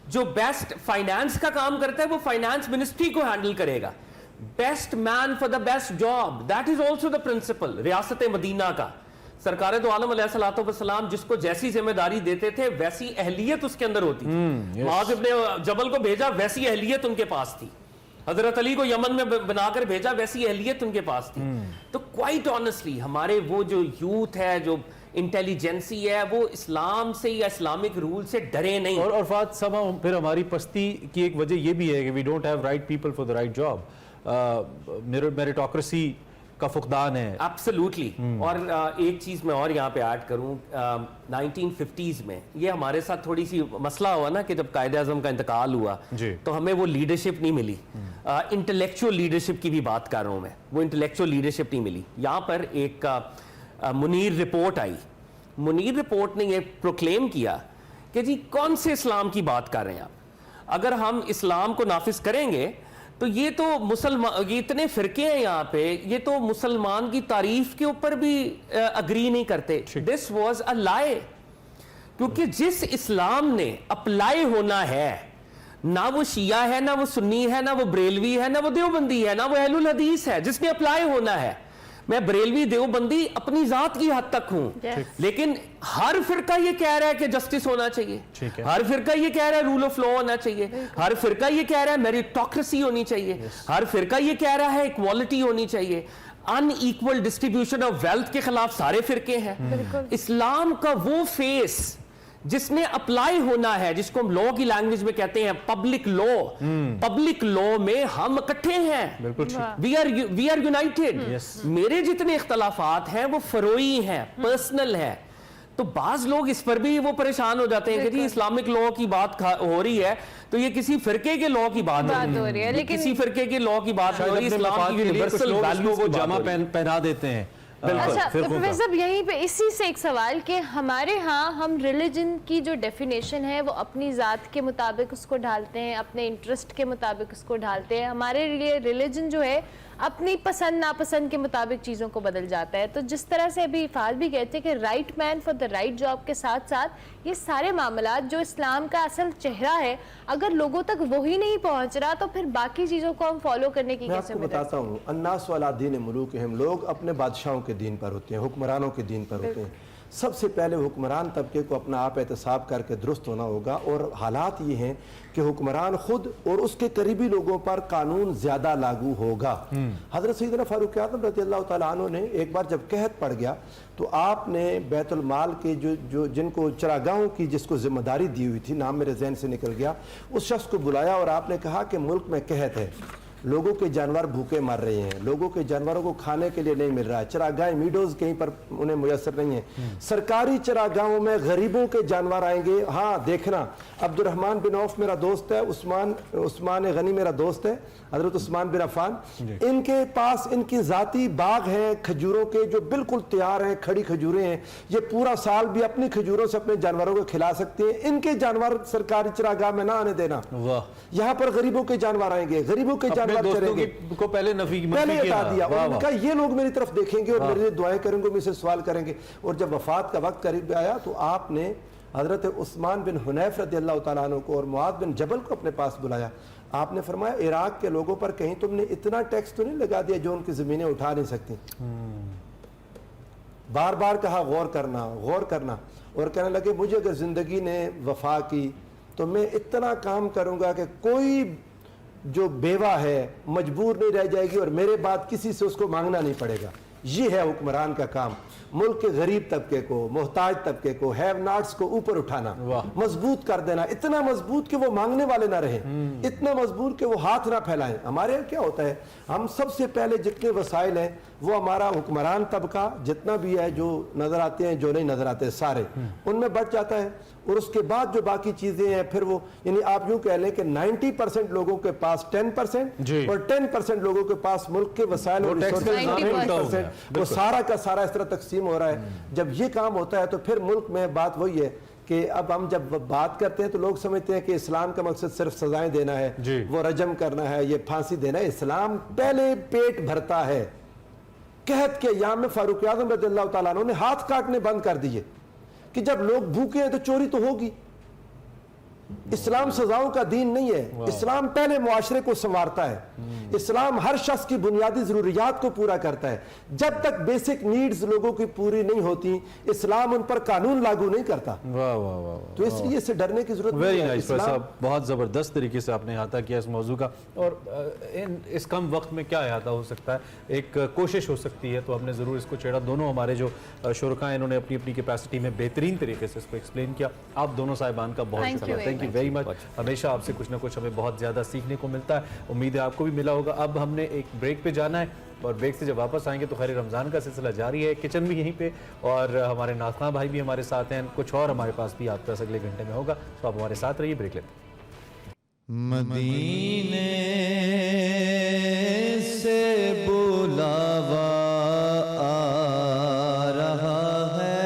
[SPEAKER 6] जो बेस्ट फाइनेंस का काम करता है वो फाइनेंस मिनिस्ट्री को हैंडल करेगा। Best man for the best job, that is also the principle रियासत मदीना का। सरकार दो आलम अलैहिस्सलाम जिसको जैसी जिम्मेदारी देते थे वैसी अहलियत उसके अंदर होती थी। मुआज़ इब्ने जबल को भेजा, वैसी अहलियत उनके पास थी। हजरत अली को यमन में बनाकर भेजा, वैसी अहलियत उनके पास थी। तो क्वाइट ऑनेस्टली हमारे वो जो यूथ है, जो इंटेलिजेंसी है, वो इस्लाम से या इस्लामिक रूल से डरे नहीं।
[SPEAKER 2] और फात सब फिर हमारी पस्ती की एक वजह ये भी है कि we don't have right people for the right job. Meritocracy का फुकदान है।
[SPEAKER 6] एब्सोल्युटली। और एक चीज मैं और यहाँ पे ऐड करूँ, 1950s में ये हमारे साथ थोड़ी सी मसला हुआ ना कि जब कायदे आज़म का इंतकाल हुआ तो हमें वो लीडरशिप नहीं मिली। इंटेलेक्चुअल लीडरशिप की भी बात कर रहा हूँ मैं, वो इंटेलेक्चुअल लीडरशिप नहीं मिली। यहाँ पर एक मुनीर रिपोर्ट आई। मुनीर रिपोर्ट ने ये प्रोक्लेम किया कि जी कौन से इस्लाम की बात कर रहे हैं आप, अगर हम इस्लाम को नाफिज करेंगे तो ये तो मुसलमान, ये इतने फिरके हैं यहाँ पे, ये तो मुसलमान की तारीफ के ऊपर भी अग्री नहीं करते। दिस वाज अ लाई, क्योंकि जिस इस्लाम ने अप्लाई होना है, ना वो शिया है, ना वो सुन्नी है, ना वो बरेलवी है, ना वो देवबंदी है, ना वो अहलुल हदीस है, जिसने अप्लाई होना है। मैं बरेलवी देवबंदी अपनी जात की हद तक हूं, लेकिन हर फिरका ये कह रहा है कि जस्टिस होना चाहिए, हर फिरका ये कह रहा है रूल ऑफ लॉ होना चाहिए, हर फिरका ये कह रहा है मेरिटोक्रेसी होनी चाहिए, हर फिरका ये कह रहा है इक्वालिटी होनी चाहिए। अनइक्वल डिस्ट्रीब्यूशन ऑफ वेल्थ के खिलाफ सारे फिरके हैं। इस्लाम का वो फेस जिसने अप्लाई होना है, जिसको हम लॉ की लैंग्वेज में कहते हैं पब्लिक लॉ, पब्लिक लॉ में हम इकट्ठे हैं, वी आर यूनाइटेड। मेरे जितने इख्तलाफात हैं वो फरोई हैं, पर्सनल है। तो बाज लोग इस पर भी वो परेशान हो जाते हैं कि जी इस्लामिक लॉ की बात हो रही है तो ये किसी फिरके के लॉ की बात हो रही है, लेकिन किसी फिरके के लॉ की बात हो रही है। इस्लाम की यूनिवर्सल वैल्यूज
[SPEAKER 2] को जामा पहना देते हैं।
[SPEAKER 3] अच्छा प्रोफेसर साहब, यहीं पे इसी से एक सवाल कि हमारे यहाँ हम रिलीजन की जो डेफिनेशन है वो अपनी ज़ात के मुताबिक उसको ढालते हैं, अपने इंटरेस्ट के मुताबिक उसको ढालते हैं। हमारे लिए रिलीजन जो है अपनी पसंद नापसंद के मुताबिक चीज़ों को बदल जाता है। तो जिस तरह से अभी इफ़ाद भी कहते हैं कि right man for the right job के साथ साथ ये सारे मामला जो इस्लाम का असल चेहरा है, अगर लोगों तक वही नहीं पहुंच रहा तो फिर बाकी चीज़ों को हम फॉलो करने की कैसे
[SPEAKER 5] मैं बताता हूँ। अन्नास वाला दीन मुलूक, हम लोग अपने बादशाहों के दीन पर होते हैं, हुक्मरानों के दीन पर होते हैं। सबसे पहले हुक्मरान तबके को अपना आप एहतसाब करके दुरुस्त होना होगा। और हालात ये हैं कि हुक्मरान खुद और उसके करीबी लोगों पर कानून ज़्यादा लागू होगा। हज़रत सैयदना फारूक आज़म रज़ियल्लाहु तआला अन्हु ने एक बार जब कहत पड़ गया तो आपने बैतुल माल के जो जिनको चरागाहों की जिसको जिम्मेदारी दी हुई थी, नाम मेरे जहन से निकल गया, उस शख्स को बुलाया और आपने कहा कि मुल्क में कहत है, लोगों के जानवर भूखे मर रहे हैं, लोगों के जानवरों को खाने के लिए नहीं मिल रहा है, चरागाहें मीडोज कहीं पर उन्हें मुयसर नहीं है, सरकारी चरागाहों में गरीबों के जानवर आएंगे। हाँ देखना, अब्दुर्रहमान बिन औफ मेरा दोस्त है, उस्मान गनी मेरा दोस्त है, हजरत उस्मान बिन अफान, इनके पास इनकी ज़ाती बाग हैं खजूरों के जो बिल्कुल तैयार हैं, खड़ी खजूरें हैं, ये पूरा साल भी अपनी खजूरों से अपने जानवरों को खिला सकते हैं। इनके जानवर सरकारी चरागाह में ना आने देना, यहाँ पर गरीबों के जानवर आएंगे, गरीबों के जानवर
[SPEAKER 2] को पहले
[SPEAKER 5] हटा दिया। उनका ये लोग मेरी तरफ देखेंगे और मेरे लिए दुआएं करेंगे, मुझसे सवाल करेंगे। और जब वफात का वक्त करीब आया तो आपने हजरत उस्मान बिन हुनैफ रज़ियल्लाहु तआला अन्हु को और मुआद बिन जबल को अपने पास बुलाया। आपने फरमाया इराक के लोगों पर कहीं तुमने इतना टैक्स तो नहीं लगा दिया जो उनकी जमीनें उठा नहीं सकती। बार बार कहा गौर करना, गौर करना। और कहने लगे मुझे अगर जिंदगी ने वफा की तो मैं इतना काम करूंगा कि कोई जो बेवा है मजबूर नहीं रह जाएगी और मेरे बाद किसी से उसको मांगना नहीं पड़ेगा। ये है हुक्मरान का काम, मुल्क के गरीब तबके को, मोहताज तबके को, हैव नॉट्स को ऊपर उठाना, मजबूत कर देना, इतना मजबूत कि वो मांगने वाले ना रहे, इतना मजबूत कि वो हाथ ना फैलाएं। हमारे यहाँ क्या होता है, हम सबसे पहले जितने वसाइल हैं वो हमारा हुक्मरान तबका जितना भी है, जो नजर आते हैं जो नहीं नजर आते सारे उनमें बच जाता है। और उसके बाद जो बाकी चीजें हैं फिर वो, यानी आप यूं कह लें कि 90% लोगों के पास 10% और 10% लोगों के पास मुल्क के वसाइल और रिसोर्सेज, वो सारा का सारा इस तरह तकसीम हो रहा है। जब ये काम होता है तो फिर मुल्क में बात वही है कि अब हम जब बात करते हैं तो लोग समझते हैं कि इस्लाम का मकसद सिर्फ सजाएं देना है, वो रजम करना है, ये फांसी देना है। इस्लाम पहले पेट भरता है। कहत के याम में फारूक आज़म रज़ियल्लाहु तआला अन्हु ने हाथ काटने बंद कर दिए कि जब लोग भूखे हैं तो चोरी तो होगी। इस्लाम सजाओं का दीन नहीं है, इस्लाम पहले मुआशरे को संवारता है। इस्लाम हर शख्स की बुनियादी जरूरियात को पूरा करता है। जब तक बेसिक नीड्स लोगों की पूरी नहीं होती इस्लाम उन पर कानून लागू नहीं करता।
[SPEAKER 2] वाह वाह वाह,
[SPEAKER 5] तो इसलिए इससे डरने की जरूरत नहीं है।
[SPEAKER 2] साहब बहुत जबरदस्त तरीके से आपने अहाता किया इस मौजू का। और इस कम वक्त में क्या अहाता हो सकता है, एक कोशिश हो सकती है, तो हमने जरूर इसको छेड़ा। दोनों हमारे जो शुरका हैं इन्होंने अपनी अपनी कैपेसिटी में बेहतरीन तरीके से इसको एक्सप्लेन किया। आप दोनों साहिबान का बहुत शुक्रिया, thank you very very much. हमेशा आपसे कुछ ना कुछ हमें बहुत ज़्यादा सीखने को मिलता है. उम्मीद है आपको भी मिला होगा. अब हमने एक ब्रेक पे जाना है और ब्रेक से जब वापस आएंगे तो खैर रमज़ान का सिलसिला जारी है. किचन भी यहीं पे और हमारे नाज़ भाई भी हमारे साथ हैं. कुछ और हमारे पास भी आपके पास अगले घंटे में होगा, तो आप हमारे साथ रहिए. ब्रेक लेते हैं.
[SPEAKER 1] मदीने से बुलावा आ रहा है,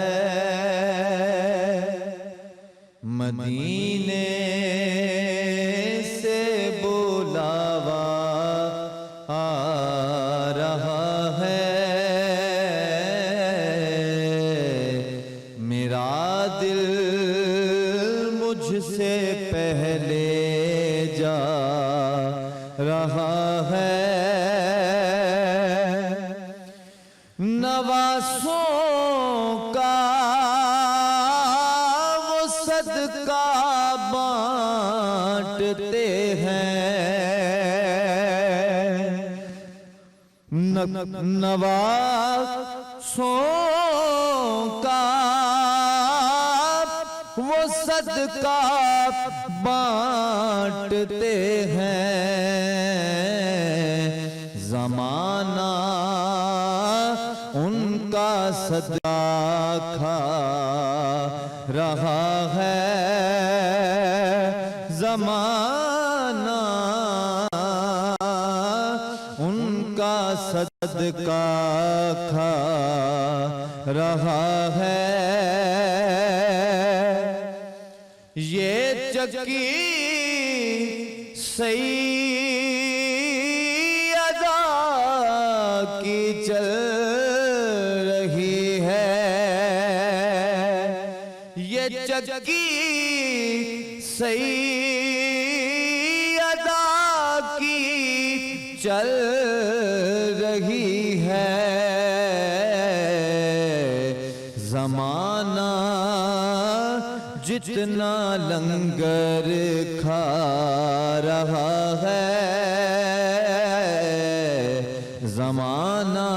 [SPEAKER 1] मदीने से बुलावा आ रहा है. मेरा दिल मुझसे पहले जा रहा है. नवासों का वो सदका बांटते हैं, नवासों का वो सदका बांटते हैं. ज़माना उनका सदका खा रहा है. ज़माना उनका सदका खा रहा है. ये चक्की सैयदा की चल रही है. ये चक्की सैयदा की चल रही है. ज़माना जितना लंगर खा रहा है, ज़माना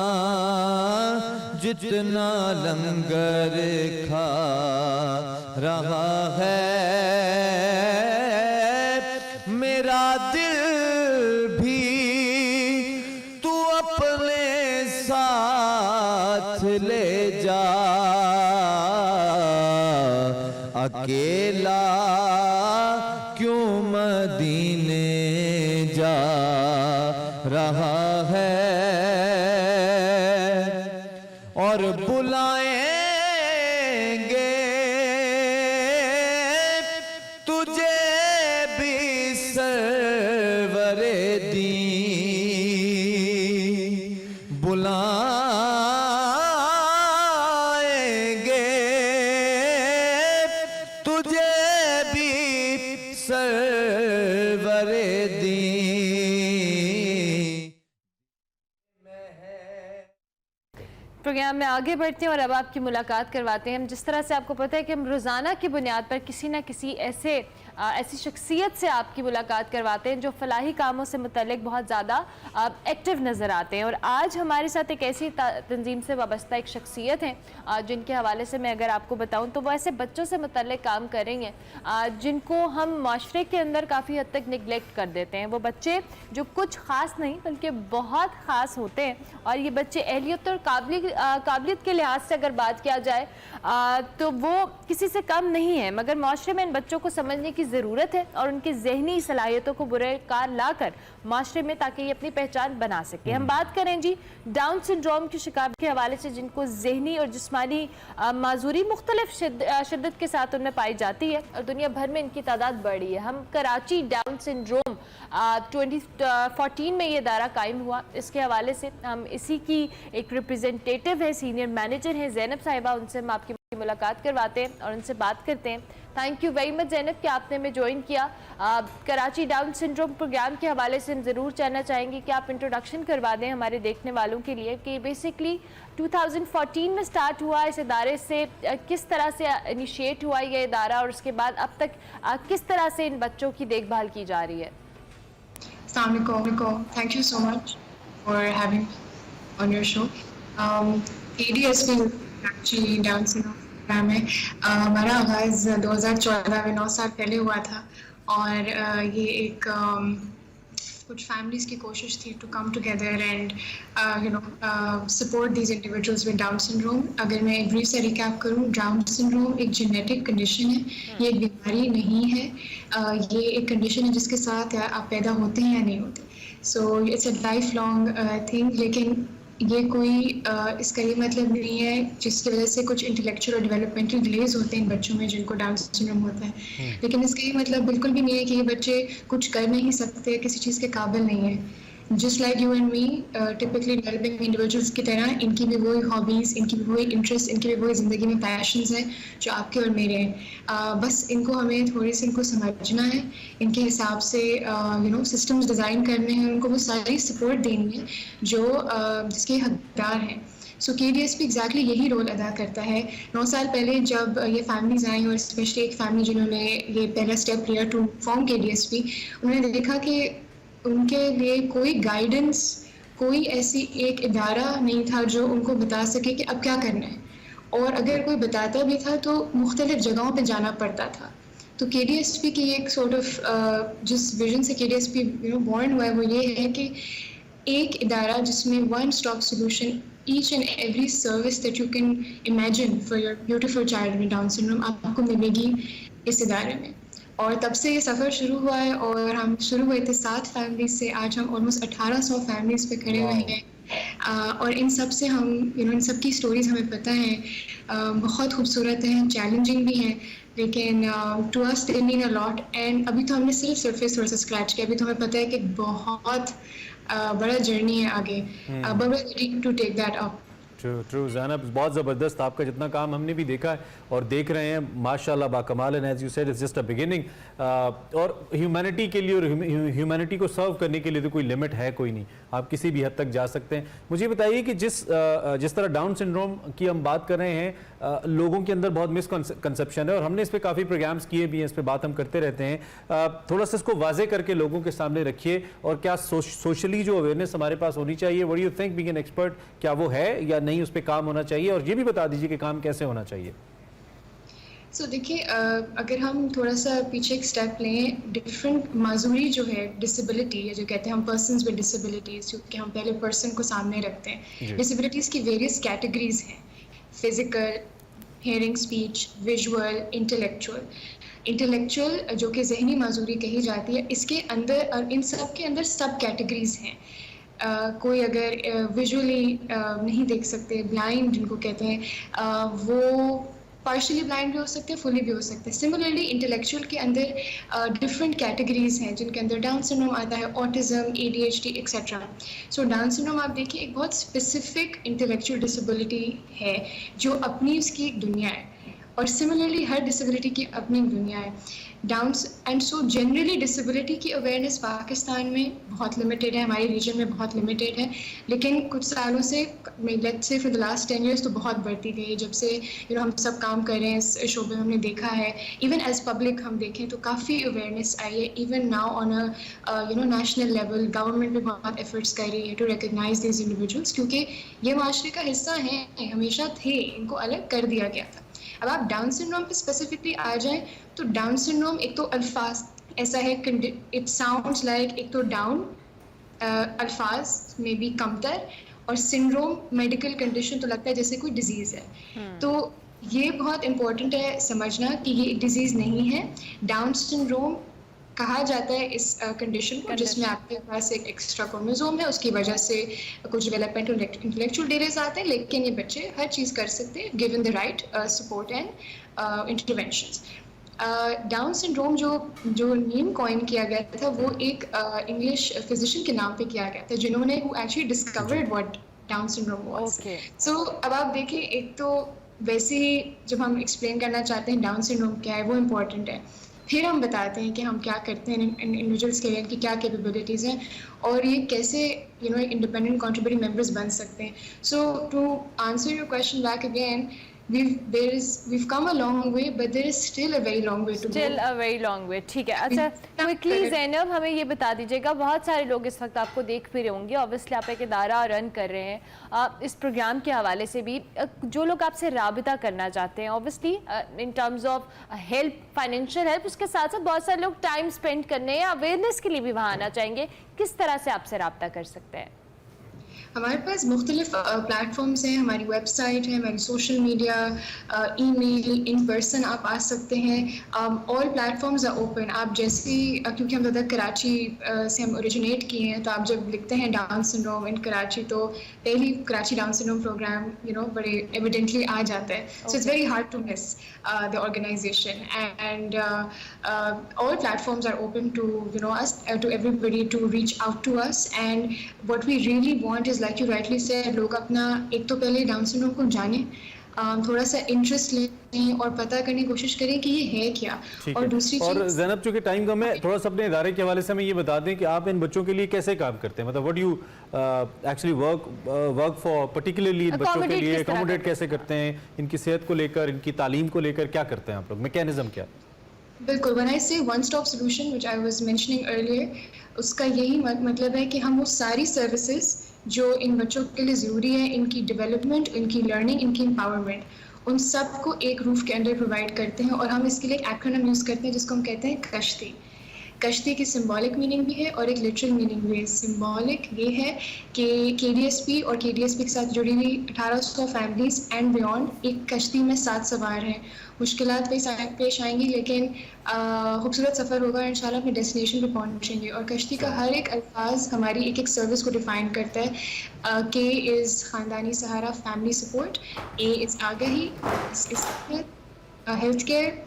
[SPEAKER 1] जितना लंगर खा रहा है. मेरा दिल भी तू अपने साथ ले जा. अकेला क्यों मदीने जा रहा है. और बुलाएंगे तुझे भी सरवरे दी. बुलाएंगे तुझे भी सरवरे दी.
[SPEAKER 3] प्रोग्राम में आगे बढ़ते हैं और अब आपकी मुलाकात करवाते हैं. हम जिस तरह से आपको पता है कि हम रोज़ाना की बुनियाद पर किसी न किसी ऐसी शख्सियत से आपकी मुलाकात करवाते हैं जो फलाही कामों से मुतल्लिक बहुत ज़्यादा एक्टिव नज़र आते हैं. और आज हमारे साथ एक ऐसी तंजीम से वाबस्ता एक शख्सियत है जिनके हवाले से मैं अगर आपको बताऊं तो वो ऐसे बच्चों से मुतल्लिक काम कर रही हैं जिनको हम माशरे के अंदर काफ़ी हद तक निगलेक्ट कर देते हैं. वो बच्चे जो कुछ ख़ास नहीं बल्कि बहुत ख़ास होते हैं. और ये बच्चे अहलियत और काबिलियत के लिहाज से अगर बात किया जाए तो वो किसी से कम नहीं है, मगर माशरे में इन बच्चों को समझने की ज़रूरत है और उनकी ज़हनी सलाहियतों को बुरे कार ला कर माशरे में ताकि ये अपनी पहचान बना सके. हम बात करें जी डाउन सिंड्रोम के शिकार के हवाले से जिनको ज़हनी और जिस्मानी माजूरी मुख्तलिफ शिद्दत के साथ उनमें पाई जाती है और दुनिया भर में इनकी तादाद बढ़ रही है. हम कराची डाउन सिंड्रोम 2014 में ये दायरा कायम हुआ. इसके हवाले से हम इसी की एक रिप्रेजेंटेटिव है, सीनियर मैनेजर हैं ज़ैनब साहिबा, उनसे हम आपकी मुलाकात करवाते हैं और उनसे बात करते हैं. Thank you very much Zainab कि आपने हमें ज्वाइन किया. कराची डाउन सिंड्रोम प्रोग्राम के हवाले से हम ज़रूर जानना चाहेंगे कि आप इंट्रोडक्शन करवा दें हमारे देखने वालों के लिए कि बेसिकली 2014 में स्टार्ट हुआ इस इदारे से, किस तरह से इनिशिएट हुआ ये इदारा और उसके बाद अब तक किस तरह से इन बच्चों की देखभाल की जा रही है.
[SPEAKER 7] Assalamu alaikum. Thank you so much for having me on your show. ADSP, actually Down syndrome program है। हमारा आगाज़ 2014 में 9 साल पहले हुआ था और ये एक कुछ फैमिलीज़ की कोशिश थी to come together and support these individuals with Down syndrome. अगर मैं एक ब्रीफ से रिकैप करूँ, डाउन सिंड्रोम एक जेनेटिक कंडीशन है, ये एक बीमारी नहीं है। ये एक कंडीशन है जिसके साथ आप पैदा होते हैं या नहीं होते। So it's a life long thing, लेकिन ये कोई इसका ये मतलब नहीं है जिसकी वजह से कुछ इंटेलेक्चुअल और डेवलपमेंटल डिलेज होते हैं इन बच्चों में जिनको डाउन सिंड्रोम होता है। लेकिन इसका ये मतलब बिल्कुल भी नहीं है कि ये बच्चे कुछ कर नहीं सकते, किसी चीज़ के काबिल नहीं है। Just like you and me, typically developing individuals की तरह इनकी भी वही हॉबीज़, इनकी भी वही इंटरेस्ट, इनकी भी वही ज़िंदगी में पैशंस हैं जो आपके और मेरे हैं। बस इनको हमें थोड़ी सी इनको समझना है, इनके हिसाब से सिस्टम्स डिज़ाइन करने हैं, उनको वो सारी सपोर्ट देनी है जो जिसके हकदार हैं। सो KDSP एग्जैक्टली यही रोल अदा करता है। 9 साल पहले जब ये फैमिलीज़ आई और स्पेशली एक फैमिली जिन्होंने ये पहला स्टेप लिया टू फॉर्म KDSP, उन्होंने देखा कि उनके लिए कोई गाइडेंस, कोई ऐसी एक इदारा नहीं था जो उनको बता सके कि अब क्या करना है, और अगर कोई बताता भी था तो मुख्तलिफ जगहों पे जाना पड़ता था। तो KDSP की एक सॉर्ट ऑफ जिस विजन से KDSP बॉर्न हुआ है वो ये है कि एक इदारा जिसमें one stop solution, each and every service that you can imagine for your beautiful child with Down syndrome आपको मिलेगी इस इदारे में। और तब से ये सफ़र शुरू हुआ है और हम शुरू हुए थे 7 फैमिलीज से, आज हम ऑलमोस्ट 1800 फैमिलीज पे खड़े हुए हैं। और इन सब से हम इन सब की स्टोरीज़ हमें पता है, बहुत खूबसूरत हैं, चैलेंजिंग भी हैं, लेकिन to us they mean a lot. And अभी तो हमने सिर्फ सरफेस थोड़ा सा स्क्रैच किया, अभी तो हमें पता है कि बहुत बड़ा जर्नी है आगे, but we are ready to take that up.
[SPEAKER 2] True Zainab, बहुत ज़बरदस्त आपका जितना काम हमने भी देखा है और देख रहे हैं, माशाल्लाह बाकमाल है। As you said it's just a beginning. और ह्यूमैनिटी के लिए और ह्यूमैनिटी को सर्व करने के लिए तो कोई लिमिट है कोई नहीं, आप किसी भी हद तक जा सकते हैं। मुझे बताइए कि जिस तरह डाउन सिंड्रोम की हम बात कर रहे हैं, लोगों के अंदर बहुत मिसकंसेप्शन है और हमने इस पर काफ़ी प्रोग्राम्स किए भी हैं, इस पर बात हम करते रहते हैं। थोड़ा सा इसको वाजे करके लोगों के सामने रखिए, और क्या सोशली जो अवेयरनेस हमारे पास होनी चाहिए, what do you think being an expert, क्या वो है या नहीं, उस पर काम होना चाहिए, और ये भी बता दीजिए कि काम कैसे होना चाहिए।
[SPEAKER 7] सो देखिए, अगर हम थोड़ा सा पीछे एक स्टेप लें, डिफरेंट माजूरी जो है, डिसेबिलिटी, जो कहते हैं हम पर्सन्स विद डिसेबिलिटीज़, क्योंकि हम पहले पर्सन को सामने रखते हैं। डिसेबिलिटीज़ की वेरियस कैटेगरीज हैं, physical, hearing, speech, visual, intellectual जो कि जहनी माजूरी कही जाती है, इसके अंदर और इन सब के अंदर सब कैटेगरीज हैं। कोई अगर विजुअली नहीं देख सकते, ब्लाइंड जिनको कहते हैं, वो पार्शली ब्लाइंड भी हो सकते हैं, फुली भी हो सकते हैं। सिमिलरली इंटेलेक्चुअल के अंदर डिफरेंट कैटेगरीज हैं जिनके अंदर डाउन सिंड्रोम आता है, autism, ADHD etcetera. So down syndrome आप देखिए एक बहुत स्पेसिफिक इंटेलेक्चुअल डिसेबिलिटी है जो अपनी उसकी एक दुनिया है, और सिमिलरली हर डिसेबिलिटी की अपनी दुनिया है। Down and so generally disability की अवेयरनेस पाकिस्तान में बहुत लिमिटेड है, हमारे रीजन में बहुत लिमिटेड है, लेकिन कुछ सालों से, let's say for the last 10 years तो बहुत बढ़ती गई। जब से हम सब काम कर रहे हैं इस शोबे में, हमने देखा है, इवन एज पब्लिक हम देखें तो काफ़ी अवेयरनेस आई है। Even now on a national level government भी बहुत एफर्ट्स कर रही है टू रिकगनाइज दिस इंडिविजुअल्स, क्योंकि ये माशरे का हिस्सा हैं, हमेशा थे, इनको अलग कर दिया गया था। अब आप डाउन सिंड्रोम पे स्पेसिफिकली आ जाएं तो डाउन सिंड्रोम एक तो अल्फाज ऐसा है, इट साउंड्स लाइक, एक तो डाउन अल्फाज में भी कमतर, और सिंड्रोम मेडिकल कंडीशन तो लगता है जैसे कोई डिजीज़ है। तो ये बहुत इम्पोर्टेंट है समझना कि ये डिजीज़ नहीं है। डाउन सिंड्रोम कहा जाता है इस कंडीशन को जिसमें आपके पास एक एक्स्ट्रा क्रोमोसोम है, उसकी वजह से कुछ डेवलपमेंटल इंटेलेक्चुअल डिलेज आते हैं, लेकिन ये बच्चे हर चीज़ कर सकते हैं given the right support and interventions. Down syndrome जो नेम कॉइन किया गया था वो एक इंग्लिश फिजिशियन के नाम पे किया गया था, जिन्होंने who actually discovered what Down syndrome was. So अब आप देखिए, एक तो वैसे ही जब हम एक्सप्लेन करना चाहते हैं डाउन सिंड्रोम क्या है, वो इम्पोर्टेंट है, फिर हम बताते हैं कि हम क्या करते हैं इंडिविजुअल्स के लिए, कि क्या कैपेबिलिटीज़ हैं और ये कैसे इंडिपेंडेंट कंट्रीब्यूटिंग मेंबर्स बन सकते हैं। So to answer your question back again, we've come a long way, but there is still a very long way to
[SPEAKER 3] Still
[SPEAKER 7] go.
[SPEAKER 3] a very long way. ठीक है. अच्छा, क्विकली ज़ैनब हमें ये बता दीजिएगा, बहुत सारे लोग इस वक्त आपको देख भी रहे होंगे, ऑब्वियसली आप एक इदारा रन कर रहे हैं, इस प्रोग्राम के हवाले से भी जो लोग आपसे राबिता करना चाहते हैं, obviously in terms of help, financial help, उसके साथ साथ बहुत सारे लोग टाइम स्पेंड करने या अवेयरनेस के लिए भी वहाँ आना चाहेंगे, किस तरह से आपसे राब्ता कर सकते हैं?
[SPEAKER 7] हमारे पास मुख्तलिफ प्लेटफॉर्म्स हैं, हमारी वेबसाइट है, हमारी social media, email, in person आप आ सकते हैं, ऑल प्लेटफॉर्म्स आर ओपन। आप जैसे क्योंकि हम ज़्यादा कराची से हम ओरिजिनेट किए हैं, तो आप जब लिखते हैं डाउन सिंड्रोम इन कराची तो पहली कराची डाउन सिंड्रोम प्रोग्राम बड़े एविडेंटली आ जाता है। So it's very hard to miss the organisation and all platforms are open to us, to everybody to reach out to us, and what we really want is, like you rightly said, लोग अपना एक तो पहले down syndrome को जाने, थोड़ा सा interest लें और पता करने की कोशिश करें कि ये है क्या। और दूसरी
[SPEAKER 2] और
[SPEAKER 7] चीज़,
[SPEAKER 2] ज़ैनब चूंकि टाइम कम है, थोड़ा सा अपने इदारे के हवाले से हमें ये बता दें कि आप इन बच्चों के लिए कैसे काम करते हैं, मतलब what you actually work for particularly in बच्चों के लिए, अकोमोडेट कैसे करते हैं, इनकी सेहत को लेकर, इनकी तालीम को लेकर क्या करते हैं आप लोग, मैकेनिज्म क्या है?
[SPEAKER 7] बिल्कुल, when I say one stop solution which I was mentioning earlier, उसका यही मतलब है कि हम वो सारी सर्विसेज जो इन बच्चों के लिए ज़रूरी है, इनकी डेवलपमेंट, इनकी लर्निंग, इनकी एम्पावरमेंट, उन सब को एक रूफ के अंडर प्रोवाइड करते हैं। और हम इसके लिए एक एक्रोनिम यूज़ करते हैं जिसको हम कहते हैं कश्ती। कश्ती की सिंबॉलिक मीनिंग भी है और एक लिटरल मीनिंग भी है। सिंबॉलिक ये है कि KDSP और KDSP के साथ जुड़ी हुई 1800 फैमिलीज एंड बियॉन्ड एक कश्ती में साथ सवार हैं। मुश्किलात पेश आएंगी, लेकिन खूबसूरत सफ़र होगा, इंशाल्लाह अपने डेस्टिनेशन पे पहुंचेंगे। और कश्ती का हर एक अल्फाज हमारी एक एक सर्विस को डिफ़ाइन करता है। K इज़ ख़ानदानी सहारा, फैमिली सपोर्ट, A इज़ आगाही, health care,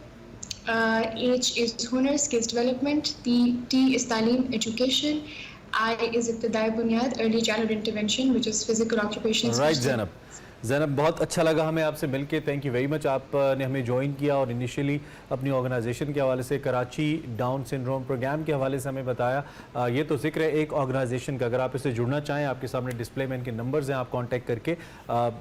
[SPEAKER 7] H is hunar, skills development, T is तालीम, education, I is इब्तिदाई बुनियाद, early childhood intervention, which is physical occupational.
[SPEAKER 2] Right Zainab, बहुत अच्छा लगा हमें आपसे मिलके, थैंक यू वेरी मच। आपने हमें ज्वाइन किया और इनिशियली अपनी ऑर्गेनाइजेशन के हवाले से, कराची डाउन सिंड्रोम प्रोग्राम के हवाले से हमें बताया। ये तो जिक्र है एक ऑर्गेनाइजेशन का, अगर आप इससे जुड़ना चाहें, आपके सामने डिस्प्ले में इनके नंबर्स हैं, आप कांटेक्ट करके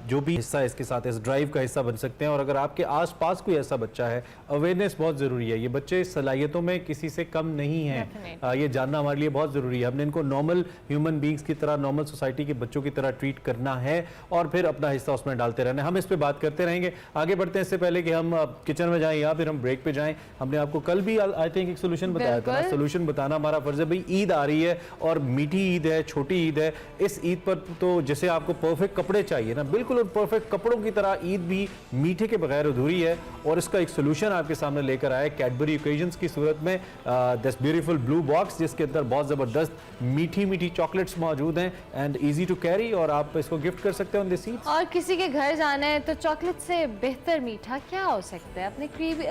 [SPEAKER 2] जो भी हिस्सा इसके साथ इस ड्राइव का हिस्सा बन सकते हैं। और अगर आपके आसपास कोई ऐसा बच्चा है, अवेयरनेस बहुत ज़रूरी है, ये बच्चे सलाहियतों में किसी से कम नहीं हैं, ये जानना हमारे लिए बहुत ज़रूरी है। हमने इनको नॉर्मल ह्यूमन बींग्स की तरह, नॉर्मल सोसाइटी के बच्चों की तरह ट्रीट करना है और फिर अपना हिस्सा उसमें डालते रहना है। हम इस पे बात करते रहेंगे, आगे बढ़ते हैं। इससे पहले कि हम किचन में जाएं या फिर हम ब्रेक पे जाएं, हमने आपको कल भी आई थिंक एक सोल्यूशन बताया था ना, सोल्यूशन बताना हमारा फर्ज है। भाई ईद आ रही है और मीठी ईद है, छोटी ईद है, इस ईद पर तो जैसे आपको परफेक्ट कपड़े चाहिए ना, बिल्कुल उन परफेक्ट कपड़ों की तरह ईद भी मीठे के बगैर अधूरी है। और इसका एक सोल्यूशन आपके सामने लेकर आया कैडबरी ओकेजन्स की सूरत में, दिस ब्यूटीफुल ब्लू बॉक्स, जिसके अंदर बहुत ज़बरदस्त मीठी मीठी चॉकलेट्स मौजूद हैं एंड ईजी टू कैरी, और आप इसको गिफ्ट कर सकते हैं ऑन दिस ईद।
[SPEAKER 3] और किसी के घर जाना है तो चॉकलेट से बेहतर मीठा क्या हो सकता है? अपने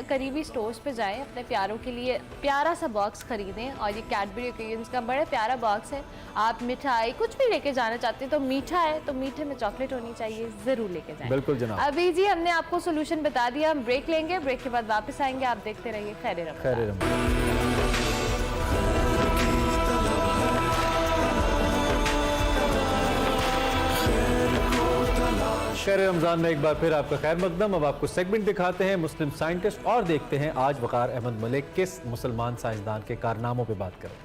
[SPEAKER 3] करीबी स्टोर्स पे जाएं, अपने प्यारों के लिए प्यारा सा बॉक्स खरीदें, और ये कैडबरी ओकेजन्स का बड़ा प्यारा बॉक्स है। आप मिठाई कुछ भी लेके जाना चाहते हैं तो मीठा है तो मीठे में चॉकलेट होनी चाहिए, ज़रूर लेके जाएं।
[SPEAKER 2] बिल्कुल जनाब।
[SPEAKER 3] अभी जी हमने आपको सोल्यूशन बता दिया, हम ब्रेक लेंगे, ब्रेक के बाद वापस आएंगे, आप देखते रहिए खैर
[SPEAKER 2] रमज़ान में एक बार फिर आपका खैर मकदम। अब आपको सेगमेंट दिखाते हैं मुस्लिम साइंटिस्ट, और देखते हैं आज वक़ार अहमद मलिक किस मुसलमान साइंसदान के कारनामों पे बात करें।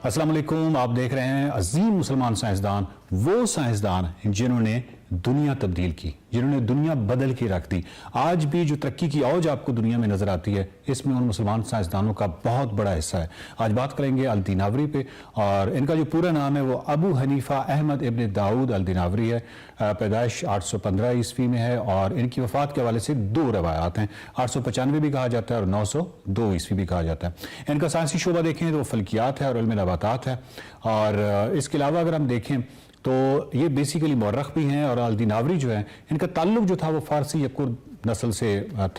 [SPEAKER 8] अस्सलाम वालेकुम, आप देख रहे हैं अजीम मुसलमान साइंसदान, वो साइंसदान जिन्होंने दुनिया तब्दील की, जिन्होंने दुनिया बदल के रख दी। आज भी जो तरक्की की औज आपको दुनिया में नजर आती है, इसमें उन मुसलमान साइंसदानों का बहुत बड़ा हिस्सा है। आज बात करेंगे अल दीनावरी पे, और इनका जो पूरा नाम है वो अबू हनीफा अहमद इब्न दाऊद अल दीनावरी है। पैदाइश 815 ईस्वी में है और इनकी वफात के हवाले से दो रवायात हैं, 895 भी कहा जाता है और 902 ईस्वी भी कहा जाता है। इनका साइंसी शोबा देखें तो फल्कियात है और इल्म नबातात है। और इसके अलावा अगर हम देखें तो ये बेसिकली मौरख भी हैं, और अल दीनावरी जो है इनका ताल्लुक जो था वो फारसी या कुर्द नस्ल से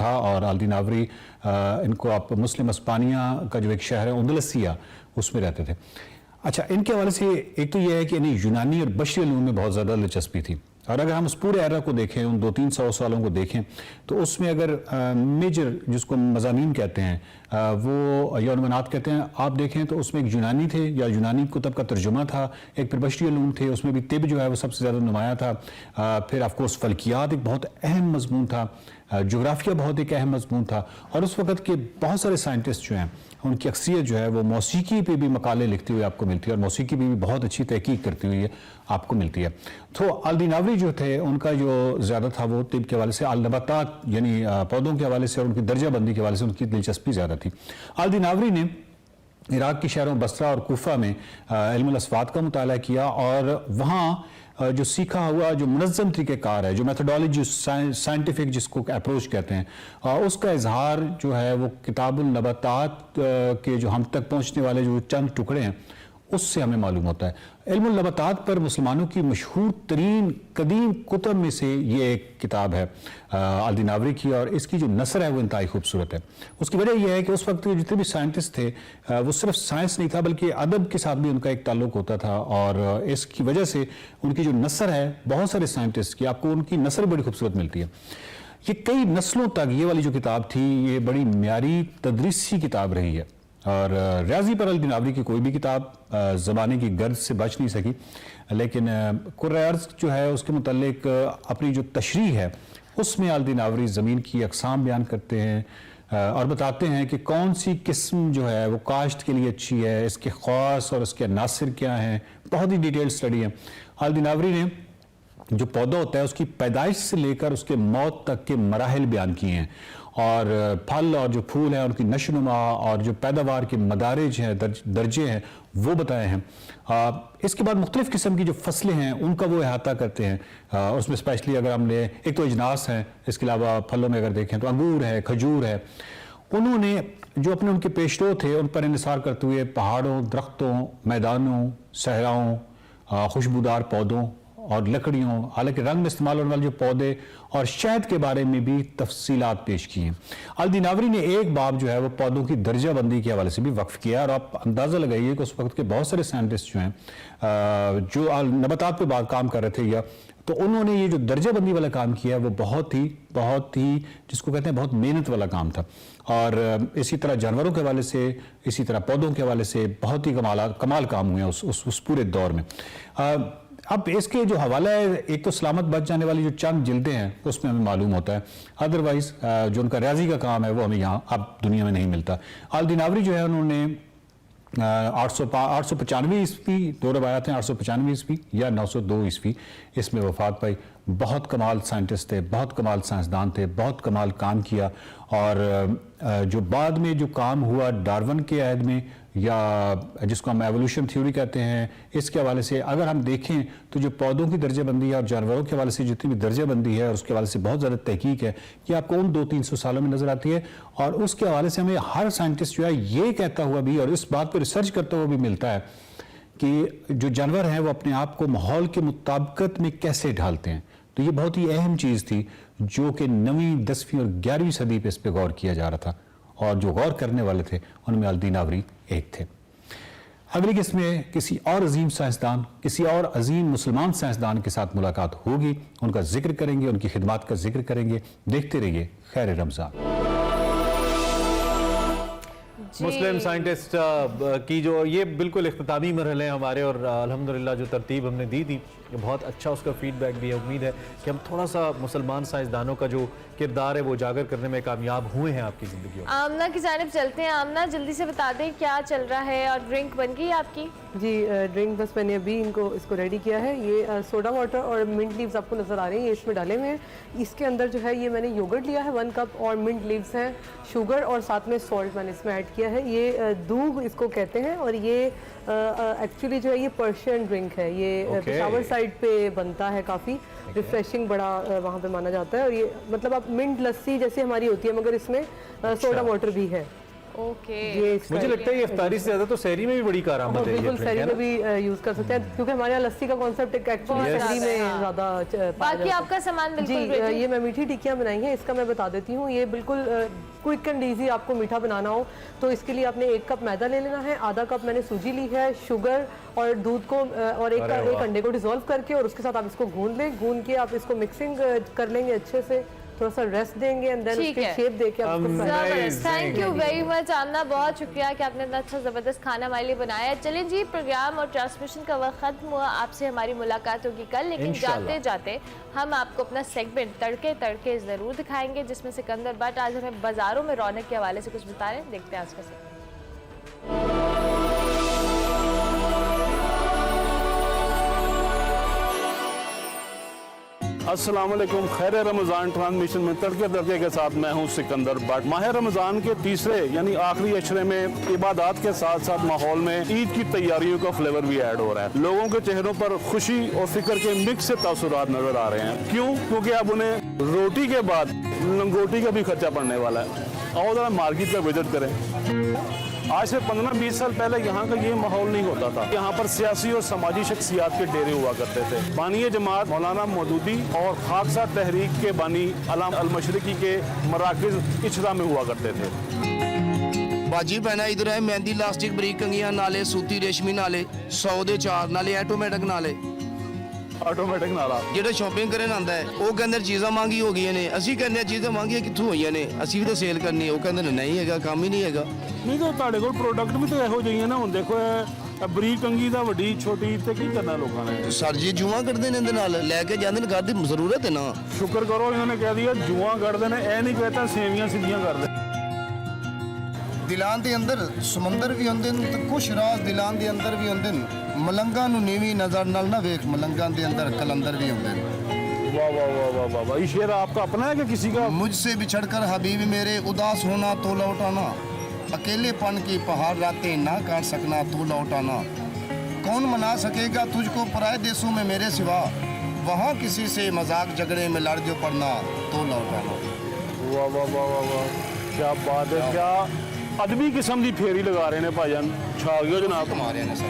[SPEAKER 8] था। और अल दीनावरी इनको आप मुस्लिम अस्पानिया का जो एक शहर है उंदलसिया, उसमें रहते थे। अच्छा, इनके हवाले से एक तो ये है कि इन्हें यूनानी और बशरी इल्म में बहुत ज़्यादा दिलचस्पी थी। और अगर हम उस पूरे एरा को देखें, उन 200-300 सालों को देखें, तो उसमें अगर मेजर जिसको मज़ामीन कहते हैं वो यौन मनात कहते हैं। आप देखें तो उसमें एक यूनानी थे या यूनानी कुतब का तर्जुमा था, एक फिर बशरी उलूम थे, उसमें भी तिब जो है वो सबसे ज़्यादा नुमाया था। फिर ऑफकोर्स फल्कियात एक बहुत अहम मजमून था, जोग्राफिया बहुत एक अहम मजमून था। और उस वक़्त के बहुत सारे साइंटिस्ट जो हैं उनकी अक्सरियत जो है वो मौसीकी पे भी मकाले लिखती हुई आपको मिलती है और मौसीकी पे भी बहुत अच्छी तहकीक करती हुई आपको मिलती है। तो अल-दीनावरी जो थे उनका जो ज़्यादा था वो तिब के हवाले से, अल-नबातात यानी पौधों के हवाले से और उनकी दर्जाबंदी के हवाले से उनकी दिलचस्पी ज़्यादा थी। अल-दीनावरी ने इराक़ की शहरों बसरा और कूफा में इल्मुल अस्वात का मुताला किया और वहाँ जो सीखा हुआ जो मुनज़्ज़म तरीक़ेकार है, जो मेथोडोलॉजी साइंटिफिक जिसको अप्रोच कहते हैं, उसका इजहार जो है वो किताबुल नबातात के जो हम तक पहुँचने वाले जो चंद टुकड़े हैं उससे हमें मालूम होता है। इल्मुल नबातात पर मुसलमानों की मशहूर तरीन कदीम कुतब में से ये एक किताब है अल-दीनावरी की, और इसकी जो नसर है वो इंतहाई खूबसूरत है। उसकी वजह यह है कि उस वक्त के जितने भी साइंटिस्ट थे वो सिर्फ साइंस नहीं था बल्कि अदब के साथ भी उनका एक ताल्लुक होता था, और इसकी वजह से उनकी जो नसर है बहुत सारे साइंटिस्ट की आपको उनकी नसर बड़ी खूबसूरत मिलती है। ये कई नस्लों तक ये वाली जो किताब थी ये बड़ी म्यारी तदरीसी किताब रही है, और रियाजी पर अल-दीनावरी की कोई भी किताब ज़माने की गर्द से बच नहीं सकी, लेकिन कुर्र-ए-अर्ज़ जो है उसके मुतल्लिक अपनी जो तशरीह है उसमें अल-दीनावरी ज़मीन की अक़साम बयान करते हैं और बताते हैं कि कौन सी किस्म जो है वो काश्त के लिए अच्छी है, इसके ख़ास और इसके अनासिर क्या हैं। बहुत ही डिटेल स्टडी है। अल-दीनावरी ने जो पौधा होता है उसकी पैदाइश से लेकर उसके मौत तक के मराहिल बयान किए हैं, और फल और जो फूल हैं उनकी नशोनुमा और जो पैदावार के मदारिज हैं, दर्जे हैं, वो बताए हैं। इसके बाद मुख्तलिफ़ किस्म की जो फसलें हैं उनका वो अहाता करते हैं। उसमें स्पेशली अगर हमने एक तो इजनास हैं, इसके अलावा फलों में अगर देखें तो अंगूर है, खजूर है। उन्होंने जो अपने उनके पेशरो थे उन पर इन्हिसार करते हुए पहाड़ों, दरख्तों, मैदानों, सहराओं, खुशबूदार पौधों और लकड़ियों, हालांकि रंग में इस्तेमाल होने वाले जो पौधे और शहद के बारे में भी तफसीलात पेश की हैं। अल-दीनावरी ने एक बाब जो है वो पौधों की दर्जा बंदी के हवाले से भी वक्फ किया, और आप अंदाज़ा लगाइए कि उस वक्त के बहुत सारे साइंटिस्ट जो हैं जो नबातात पे काम कर रहे थे या तो उन्होंने ये जो दर्जा बंदी वाला काम किया वो बहुत ही जिसको कहते हैं बहुत मेहनत वाला काम था। और इसी तरह जानवरों के हवाले से, इसी तरह पौधों के हवाले से बहुत ही कमाल काम हुए उस पूरे दौर में। अब इसके जो हवाला है, एक तो सलामत बच जाने वाली जो चंद जिल्दें हैं उसमें हमें मालूम होता है, अदरवाइज जो उनका रियाजी का काम है वो हमें यहाँ अब दुनिया में नहीं मिलता। अल-दीनावरी जो है उन्होंने 895 ईस्वी, दो रवायत हैं, 895 ईस्वी या 902 ईस्वी इसमें वफात पाई। बहुत कमाल साइंटिस्ट थे, बहुत कमाल साइंसदान थे, बहुत कमाल काम किया। और जो बाद में जो काम हुआ डार्विन के अहद में या जिसको हम एवोल्यूशन थ्योरी कहते हैं, इसके हवाले से अगर हम देखें तो जो पौधों की दर्जाबंदी है और जानवरों के हवाले से जितनी भी दर्जाबंदी है और उसके हवाले से बहुत ज़्यादा तहकीक है कि आपको उन 200-300 सालों में नज़र आती है। और उसके हवाले से हमें हर साइंटिस्ट जो है ये कहता हुआ भी और इस बात पर रिसर्च करता हुआ भी मिलता है कि जो जानवर हैं वो अपने आप को माहौल के मुताबिकत में कैसे ढालते हैं। तो ये बहुत ही अहम चीज़ थी जो कि 9वीं, 10वीं और 11वीं सदी पे इस पर गौर किया जा रहा था, और जो गौर करने वाले थे उनमें अल-दीनावरी एक थे। अगली किस्त में किसी और अजीम साइंसदान, किसी और अजीम मुसलमान साइंसदान के साथ मुलाकात होगी, उनका जिक्र करेंगे, उनकी खिदमात का जिक्र करेंगे। देखते रहिए खैर रमज़ान।
[SPEAKER 2] मुस्लिम साइंटिस्ट की जो ये बिल्कुल इख्तितामी मरहले हैं हमारे, और अल्हम्दुलिल्लाह जो तरतीब हमने दी थी बहुत अच्छा उसका फीडबैक भी है। उम्मीद है कि हम थोड़ा सा मुसलमान साइंसदानों का जो किरदार है वो उजागर करने में कामयाब हुए हैं आपकी ज़िंदगी में।
[SPEAKER 3] आमना की जानिब चलते हैं। आमना जल्दी से बता दें क्या चल रहा है, और ड्रिंक बन गई आपकी?
[SPEAKER 4] जी ड्रिंक बस मैंने अभी इसको रेडी किया है। ये सोडा वाटर और मिंट लीव्स आपको नज़र आ रही हैं, ये इसमें डाले हुए हैं। इसके अंदर जो है ये मैंने योगर्ट लिया है 1 कप, और मिंट लीव्स हैं, शुगर और साथ में सॉल्ट मैंने इसमें ऐड किया है। ये दूध इसको कहते हैं, और ये एक्चुअली जो है ये पर्शियन ड्रिंक है। ये पेशावर साइड पे बनता है, काफ़ी रिफ्रेशिंग बड़ा वहाँ पे माना जाता है। और ये मतलब आप मिंट लस्सी जैसी हमारी होती है मगर इसमें सोडा वाटर भी है।
[SPEAKER 2] मुझे लगता है ये इफ्तारी से ज्यादा तो सहरी में भी बड़ी कारआमद है।
[SPEAKER 4] बिल्कुल सहरी में भी यूज कर सकते हैं, क्योंकि हमारे यहाँ लस्सी का कॉन्सेप्ट एक्चुअली सहरी में ज्यादा।
[SPEAKER 3] बाकी आपका सामान बिल्कुल
[SPEAKER 4] जी ये मैं मीठी टिक्कियाँ बनाई हैं, इसका मैं बता देती हूँ। ये बिल्कुल क्विक एंड ईजी, आपको मीठा बनाना हो तो इसके लिए आपने 1 कप मैदा ले लेना है, आधा कप मैंने सूजी ली है, शुगर और दूध को और एक अंडे को डिसॉल्व करके, और उसके साथ आप इसको गूंद लें। गूंद के आप इसको मिक्सिंग कर लेंगे अच्छे से, थोड़ा सा रेस्ट देंगे एंड देन
[SPEAKER 3] ठीक
[SPEAKER 4] उसकी
[SPEAKER 3] है।
[SPEAKER 4] शेप देके आप उसको fry
[SPEAKER 3] जबरदस्त, थैंक यू वेरी मच आमना, बहुत शुक्रिया कि आपने इतना अच्छा ज़बरदस्त खाना हमारे लिए बनाया। चलिए जी, प्रोग्राम और ट्रांसमिशन का वक्त ख़त्म हुआ, आपसे हमारी मुलाकात होगी कल, लेकिन जाते जाते हम आपको अपना सेगमेंट तड़के तड़के ज़रूर दिखाएंगे, जिसमें सिकंदर बट आज हमें बाज़ारों में रौनक के हवाले से कुछ बता रहे हैं। देखते हैं आज का सेगमेंट।
[SPEAKER 9] अस्सलाम वालेकुम, खैर रमज़ान ट्रांसमिशन में तड़के तड़के के साथ मैं हूं सिकंदर बट। माह रमज़ान के तीसरे यानी आखिरी अशरे में इबादत के साथ साथ माहौल में ईद की तैयारियों का फ्लेवर भी ऐड हो रहा है। लोगों के चेहरों पर खुशी और फिक्र के मिक्स से तासुरात नजर आ रहे हैं। क्यों? क्योंकि अब उन्हें रोटी के बाद लंगोटी का भी खर्चा पड़ने वाला है। आओ जरा मार्केट का विजिट करें। आज से 15-20 साल पहले यहाँ का ये माहौल नहीं होता था। यहाँ पर सियासी और समाजी शख्सियात के डेरे हुआ करते थे। बानी जमात मौलाना मौदूदी और खाकसा तहरीक के बानी अलाम अल-मशरिकी के मराकज़ इचरा में हुआ करते थे।
[SPEAKER 10] बाजी पहना इधर है मेहंदी इलास्टिक बरीक कंगियां नाले सूती रेशमी नाले 100 ਦੇ 4 ਨਾਲੇ ਆਟੋਮੈਟਿਕ ਨਾਲੇ
[SPEAKER 9] ਆਟੋਮੈਟਿਕ ਨਾਲਾ
[SPEAKER 10] ਜਿਹੜੇ ਸ਼ਾਪਿੰਗ ਕਰਨ ਆਂਦਾ ਹੈ ਉਹ ਕਹਿੰਦੇ ਚੀਜ਼ਾਂ ਮਹਿੰਗੀ ਹੋ ਗਈਆਂ ਨੇ। ਅਸੀਂ ਕਹਿੰਦੇ ਚੀਜ਼ਾਂ ਮਹਿੰਗੀਆਂ ਕਿੱਥੋਂ ਹੋਈਆਂ ਨੇ, ਅਸੀਂ ਵੀ ਤਾਂ ਸੇਲ ਕਰਨੀ। ਉਹ ਕਹਿੰਦੇ ਨੇ ਨਹੀਂ ਹੈਗਾ, ਕੰਮ ਹੀ ਨਹੀਂ ਹੈਗਾ।
[SPEAKER 9] ਨਹੀਂ ਤਾਂ ਤੁਹਾਡੇ ਕੋਲ ਪ੍ਰੋਡਕਟ ਵੀ ਤਾਂ ਇਹੋ ਜਿਹੇ ਨਾ। ਹੁਣ ਦੇਖੋ ਇਹ ਬਰੀਕ ਕੰਗੀ ਦਾ ਵੱਡੀ ਛੋਟੀ ਤੇ ਕੀ ਕਰਨਾ ਲੋਕਾਂ ਨੇ।
[SPEAKER 10] ਸਰ ਜੀ ਜੂਆਂ ਕੱਢਦੇ ਨੇ ਇਹਦੇ ਨਾਲ ਲੈ ਕੇ ਜਾਂਦੇ ਨੇ, ਘਰ ਦੀ ਜ਼ਰੂਰਤ ਹੈ ਨਾ।
[SPEAKER 9] ਸ਼ੁਕਰ ਕਰੋ ਇਹਨਾਂ ਨੇ ਕਹਿ ਦਿਆ ਜੂਆਂ ਕੱਢਦੇ ਨੇ, ਇਹ ਨਹੀਂ ਕਹਤਾ ਸੇਵੀਆਂ ਸਿੱਧੀਆਂ ਕਰਦੇ।
[SPEAKER 10] ਦਿਲਾਂ ਦੇ ਅੰਦਰ ਸਮੁੰਦਰ ਵੀ ਹੁੰਦੇ ਨੇ ਤੇ ਕੁਛ ਰਾਜ਼ ਦਿਲਾਂ ਦੇ ਅੰਦਰ ਵੀ ਹੁੰਦੇ ਨੇ। ਮਲੰਗਾਂ ਨੂੰ ਨੀਵੀਂ ਨਜ਼ਰ ਨਾਲ ਨਾ ਵੇਖ, ਮਲੰਗਾਂ ਦੇ ਅੰਦਰ ਕਲੰਦਰ भी ਹੁੰਦੇ ਨੇ।
[SPEAKER 9] वाह वाह वाह वाह वाह वाह, ये शेर आपका अपना है कि किसी का?
[SPEAKER 10] मुझसे बिछड़कर हबीब मेरे उदास होना तो लौटाना, अकेलेपन की पहाड़ रातें ना काट सकना तो लौटाना। कौन मना सकेगा तुझको पराए देशों में मेरे सिवा, वहाँ किसी से मजाक झगड़े में लड़ जो पड़ना तो लौटाना।
[SPEAKER 9] वाह वाह वाह वाह वाह, क्या बात है। क्या अदबी किस्म की फेरी लगा रहे हैं भाईजान। छा गया जनाब,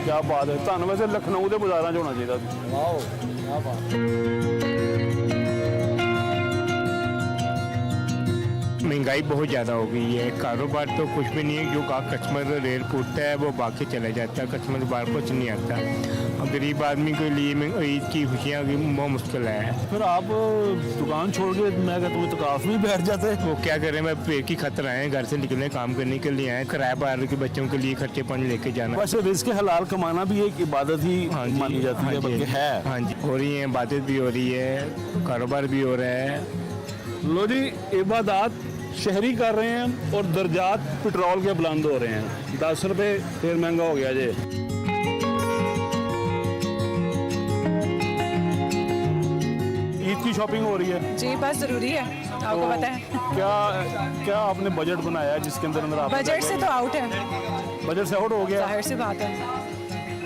[SPEAKER 9] क्या बात है। ਤੁਹਾਨੂੰ ਵੈਸੇ ਲਖਨਊ ਦੇ ਬਾਜ਼ਾਰਾਂ 'ਚ ਹੋਣਾ ਚਾਹੀਦਾ ਸੀ। ਵਾਓ ਕੀ ਬਾਤ।
[SPEAKER 11] महंगाई बहुत ज़्यादा हो गई है। कारोबार तो कुछ भी नहीं है, जो कस्टमर रेल पूछता है वो बाकी चला जाता है, कस्टमर बार कुछ नहीं आता। और गरीब आदमी के लिए ईद की खुशियाँ बहुत मुश्किल है।
[SPEAKER 9] फिर आप दुकान छोड़ के मैं कहता हूँ इत्काफ में बैठ जाते।
[SPEAKER 11] वो क्या करें, मैं पेट की खतर आए हैं, घर से निकलने काम करने के लिए आए, किराया बाहर के बच्चों के लिए खर्चे पानी लेके जाना।
[SPEAKER 9] वैसे रिज़्क़ हलाल कमाना भी एक इबादत ही मानी जाती है, बल्कि है।
[SPEAKER 11] हाँ जी, हो रही है, इबादत भी हो रही है, कारोबार भी हो रहा है।
[SPEAKER 9] लो जी, इबादत शहरी कर रहे हैं और दर्जात पेट्रोल के बुलंद हो रहे हैं। 10 रुपये फिर महंगा हो गया जी। ईद की शॉपिंग हो रही है
[SPEAKER 12] जी, बस ज़रूरी है, आपको पता है।
[SPEAKER 9] क्या क्या आपने बजट बनाया है जिसके अंदर आप
[SPEAKER 12] बजट से तो आउट है,
[SPEAKER 9] बजट से आउट हो गया?
[SPEAKER 12] जाहिर सी बात है।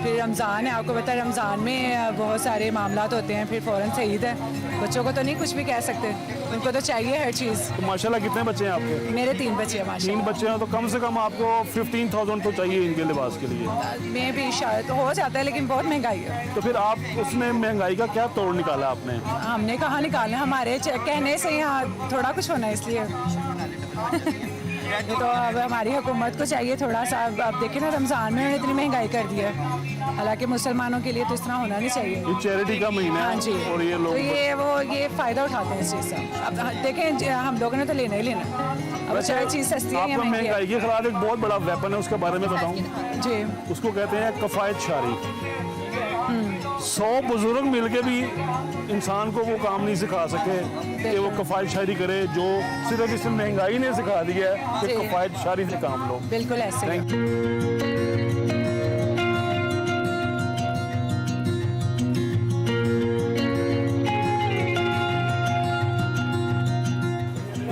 [SPEAKER 12] फिर रमज़ान है, आपको पता है रमज़ान में बहुत सारे मामलात होते हैं, फिर फ़ौरन से ईद है। बच्चों को तो नहीं कुछ भी कह सकते, उनको तो चाहिए हर चीज़।
[SPEAKER 9] तो माशाल्लाह कितने बच्चे हैं आपके?
[SPEAKER 12] मेरे 3 बच्चे हैं माशाल्लाह।
[SPEAKER 9] 3 बच्चे हैं तो कम से कम आपको 15,000 तो चाहिए इनके लिबास के लिए।
[SPEAKER 12] में भी शायद तो हो जाता है, लेकिन बहुत महंगाई है।
[SPEAKER 9] तो फिर आप उसमें महंगाई का क्या तोड़ निकाला आपने?
[SPEAKER 12] हमने कहाँ निकालना, हमारे कहने से यहाँ थोड़ा कुछ होना है, इसलिए तो अब हमारी हुकूमत को चाहिए थोड़ा सा। अब देखें ना, रमज़ान में इतनी महंगाई कर दी है, हालांकि मुसलमानों के लिए तो इस तरह होना नहीं चाहिए।
[SPEAKER 9] ये चैरिटी का महीना है।
[SPEAKER 12] हाँ जी,
[SPEAKER 9] और ये लोग
[SPEAKER 12] तो ये फ़ायदा उठाते हैं इस चीज़ से। अब देखें, हम लोगों ने तो लेना ही लेना। अब चाहे चीज़ सस्ती है या
[SPEAKER 9] आपका
[SPEAKER 12] महंगी
[SPEAKER 9] महंगाई
[SPEAKER 12] है।
[SPEAKER 9] के खिलाफ एक बहुत बड़ा वेपन है, उसके बारे में बताऊं
[SPEAKER 12] जी,
[SPEAKER 9] उसको कहते हैं कफायत शारी। 100 बुजुर्ग मिलके भी इंसान को वो काम नहीं सिखा सके कि वो कफायत शारी करे, जो सिर्फ इस महंगाई ने सिखा दिया है कि कफायत शारी से काम लो।
[SPEAKER 12] बिल्कुल ऐसे ही।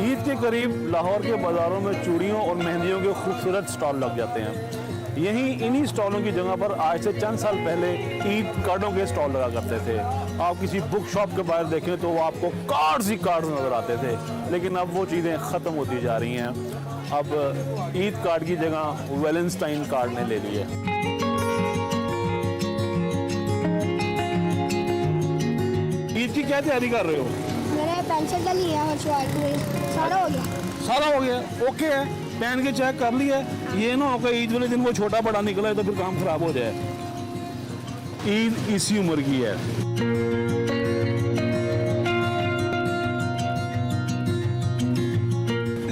[SPEAKER 9] ईद के करीब लाहौर के बाज़ारों में चूड़ियों और मेहंदियों के खूबसूरत स्टॉल लग जाते हैं। यहीं इन्हीं स्टॉलों की जगह पर आज से चंद साल पहले ईद कार्डों के स्टॉल लगा करते थे। आप किसी बुक शॉप के बाहर देखें तो वो आपको कार्ड्स ही कार्ड नज़र आते थे, लेकिन अब वो चीज़ें ख़त्म होती जा रही हैं। अब ईद कार्ड की जगह वैलेंटाइन कार्ड ने ले ली है। ईद की क्या तैयारी कर रहे हो?
[SPEAKER 13] मैंने पेंसिल का लिया और सारा हो गया।
[SPEAKER 9] सारा हो गया, ओके है, पहन के चेक कर लिया। ये ना होगा ईद वाले दिन वो छोटा बड़ा निकला है तो फिर काम खराब हो जाए। ईद इसी उम्र की है।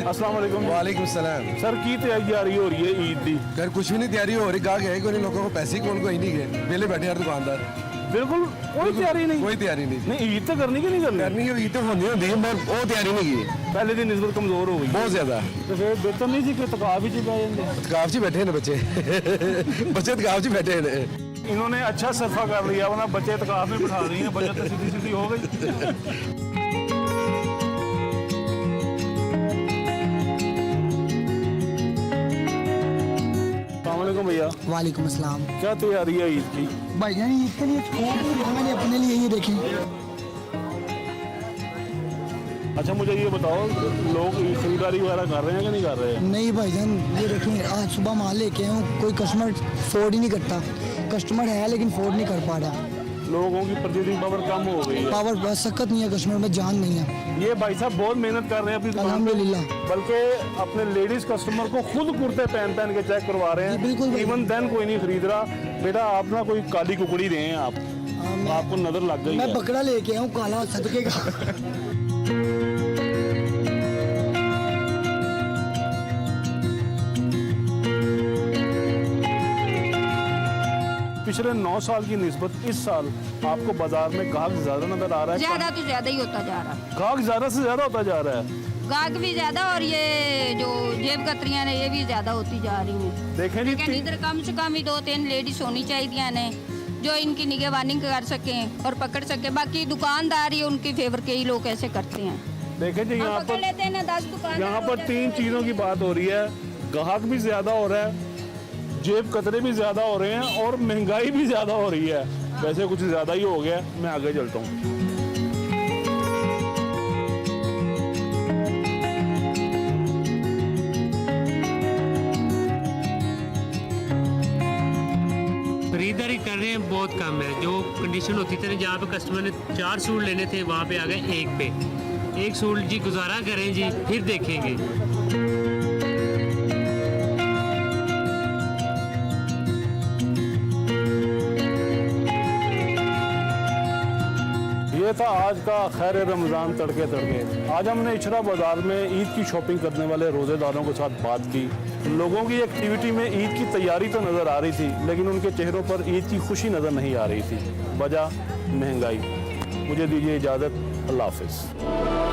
[SPEAKER 9] अस्सलाम वालेकुम।
[SPEAKER 14] वालेकुम सलाम।
[SPEAKER 9] सर की तैयारी हो रही है ईद की?
[SPEAKER 14] यार कुछ भी नहीं तैयारी हो रही, कहा गया कोई लोगों को पैसे कौन कोई नहीं गए, पहले बैठे यार दुकानदार।
[SPEAKER 9] बिल्कुल कोई तैयारी नहीं,
[SPEAKER 14] कोई तैयारी नहीं।
[SPEAKER 9] नहीं ईद तो करनी कि नहीं करनी?
[SPEAKER 14] ईद तो होनी होती है, वो तैयारी नहीं की।
[SPEAKER 9] पहले दिन निस्बत कमजोर हो गई
[SPEAKER 14] बहुत ज्यादा।
[SPEAKER 9] तो फिर बेहतर नहीं थी कि तकाफ ही जाएंगे?
[SPEAKER 14] तकाफ से बैठे हैं बच्चे बच्चे तकाफ से बैठे हैं।
[SPEAKER 9] इन्होंने अच्छा सफा कर लिया, वरना बच्चे तकाफ में बिठा रही हैं, बचत तो सीधी सीधी हो गई। अस्सलामुअलैकुम भैया।
[SPEAKER 15] वालेकुम अस्सलाम।
[SPEAKER 9] क्या तैयारी है ईद की?
[SPEAKER 15] भाईजान ईद के लिए मैंने अपने लिए ये देखी।
[SPEAKER 9] अच्छा मुझे ये बताओ, लोग खरीदारी वगैरह कर रहे हैं कि नहीं कर रहे हैं?
[SPEAKER 15] नहीं भाईजान ये देखें, आज सुबह माल लेके आया हूँ, कोई कस्टमर अफोर्ड ही नहीं करता। कस्टमर है लेकिन अफोर्ड नहीं कर पा रहा।
[SPEAKER 9] लोगों की परचेजिंग पावर कम हो गई है।
[SPEAKER 15] पावर बस सख्त नहीं है, कस्टमर में जान नहीं है।
[SPEAKER 9] ये भाई साहब बहुत मेहनत कर रहे हैं अपनी दुकान पे,
[SPEAKER 15] अल्हम्दुलिल्लाह।
[SPEAKER 9] बल्कि अपने लेडीज कस्टमर को खुद कुर्ते पहन के चेक करवा रहे हैं।
[SPEAKER 15] बिल्कुल।
[SPEAKER 9] इवन देन कोई नहीं खरीद रहा। बेटा आप ना कोई काली कुकड़ी रहे हैं, आपको नजर लग गई
[SPEAKER 15] मैं
[SPEAKER 9] है।
[SPEAKER 15] बकरा लेके आया हूँ काला सदके का।
[SPEAKER 9] पिछले 9 साल की निस्बत इस साल आपको बाजार में गाहक ज्यादा नजर आ रहा है?
[SPEAKER 16] ज्यादा तो ज्यादा ही होता जा रहा है।
[SPEAKER 9] गाहक ज्यादा से ज्यादा होता जा रहा है।
[SPEAKER 16] गाहक भी ज्यादा और ये जो जेब कतरियां ने ये भी ज्यादा होती जा रही हैं।
[SPEAKER 9] देखें जी,
[SPEAKER 16] लेकिन इधर कम से कम ही 2-3 लेडीज होनी चाहिए ने जो इनकी निगहबानी कर सकें और पकड़ सके। बाकी दुकानदारी उनकी फेवर के ही लोग ऐसे करते हैं।
[SPEAKER 9] देखें जी यहाँ
[SPEAKER 16] पकड़ लेते हैं ना 10 दुकान।
[SPEAKER 9] यहाँ पर 3 चीजों की बात हो रही है। गाहक भी ज्यादा हो रहा है, जेब कतरे भी ज्यादा हो रहे हैं और महंगाई भी ज्यादा हो रही है। वैसे कुछ ज्यादा ही हो गया। मैं आगे चलता हूँ।
[SPEAKER 17] खरीदारी कर रहे हैं बहुत कम है। जो कंडीशन होती थी ना, जहाँ पे कस्टमर ने 4 सूट लेने थे, वहाँ पे आ गए 1 पे। 1 सूट जी गुजारा करें जी, फिर देखेंगे।
[SPEAKER 9] ये था आज का खैर रमज़ान तड़के तड़के। आज हमने इचरा बाज़ार में ईद की शॉपिंग करने वाले रोज़ेदारों के साथ बात की। लोगों की एक्टिविटी में ईद की तैयारी तो नज़र आ रही थी, लेकिन उनके चेहरों पर ईद की खुशी नज़र नहीं आ रही थी। वजह महंगाई। मुझे दीजिए इजाज़त। अल्लाह हाफ़िज़।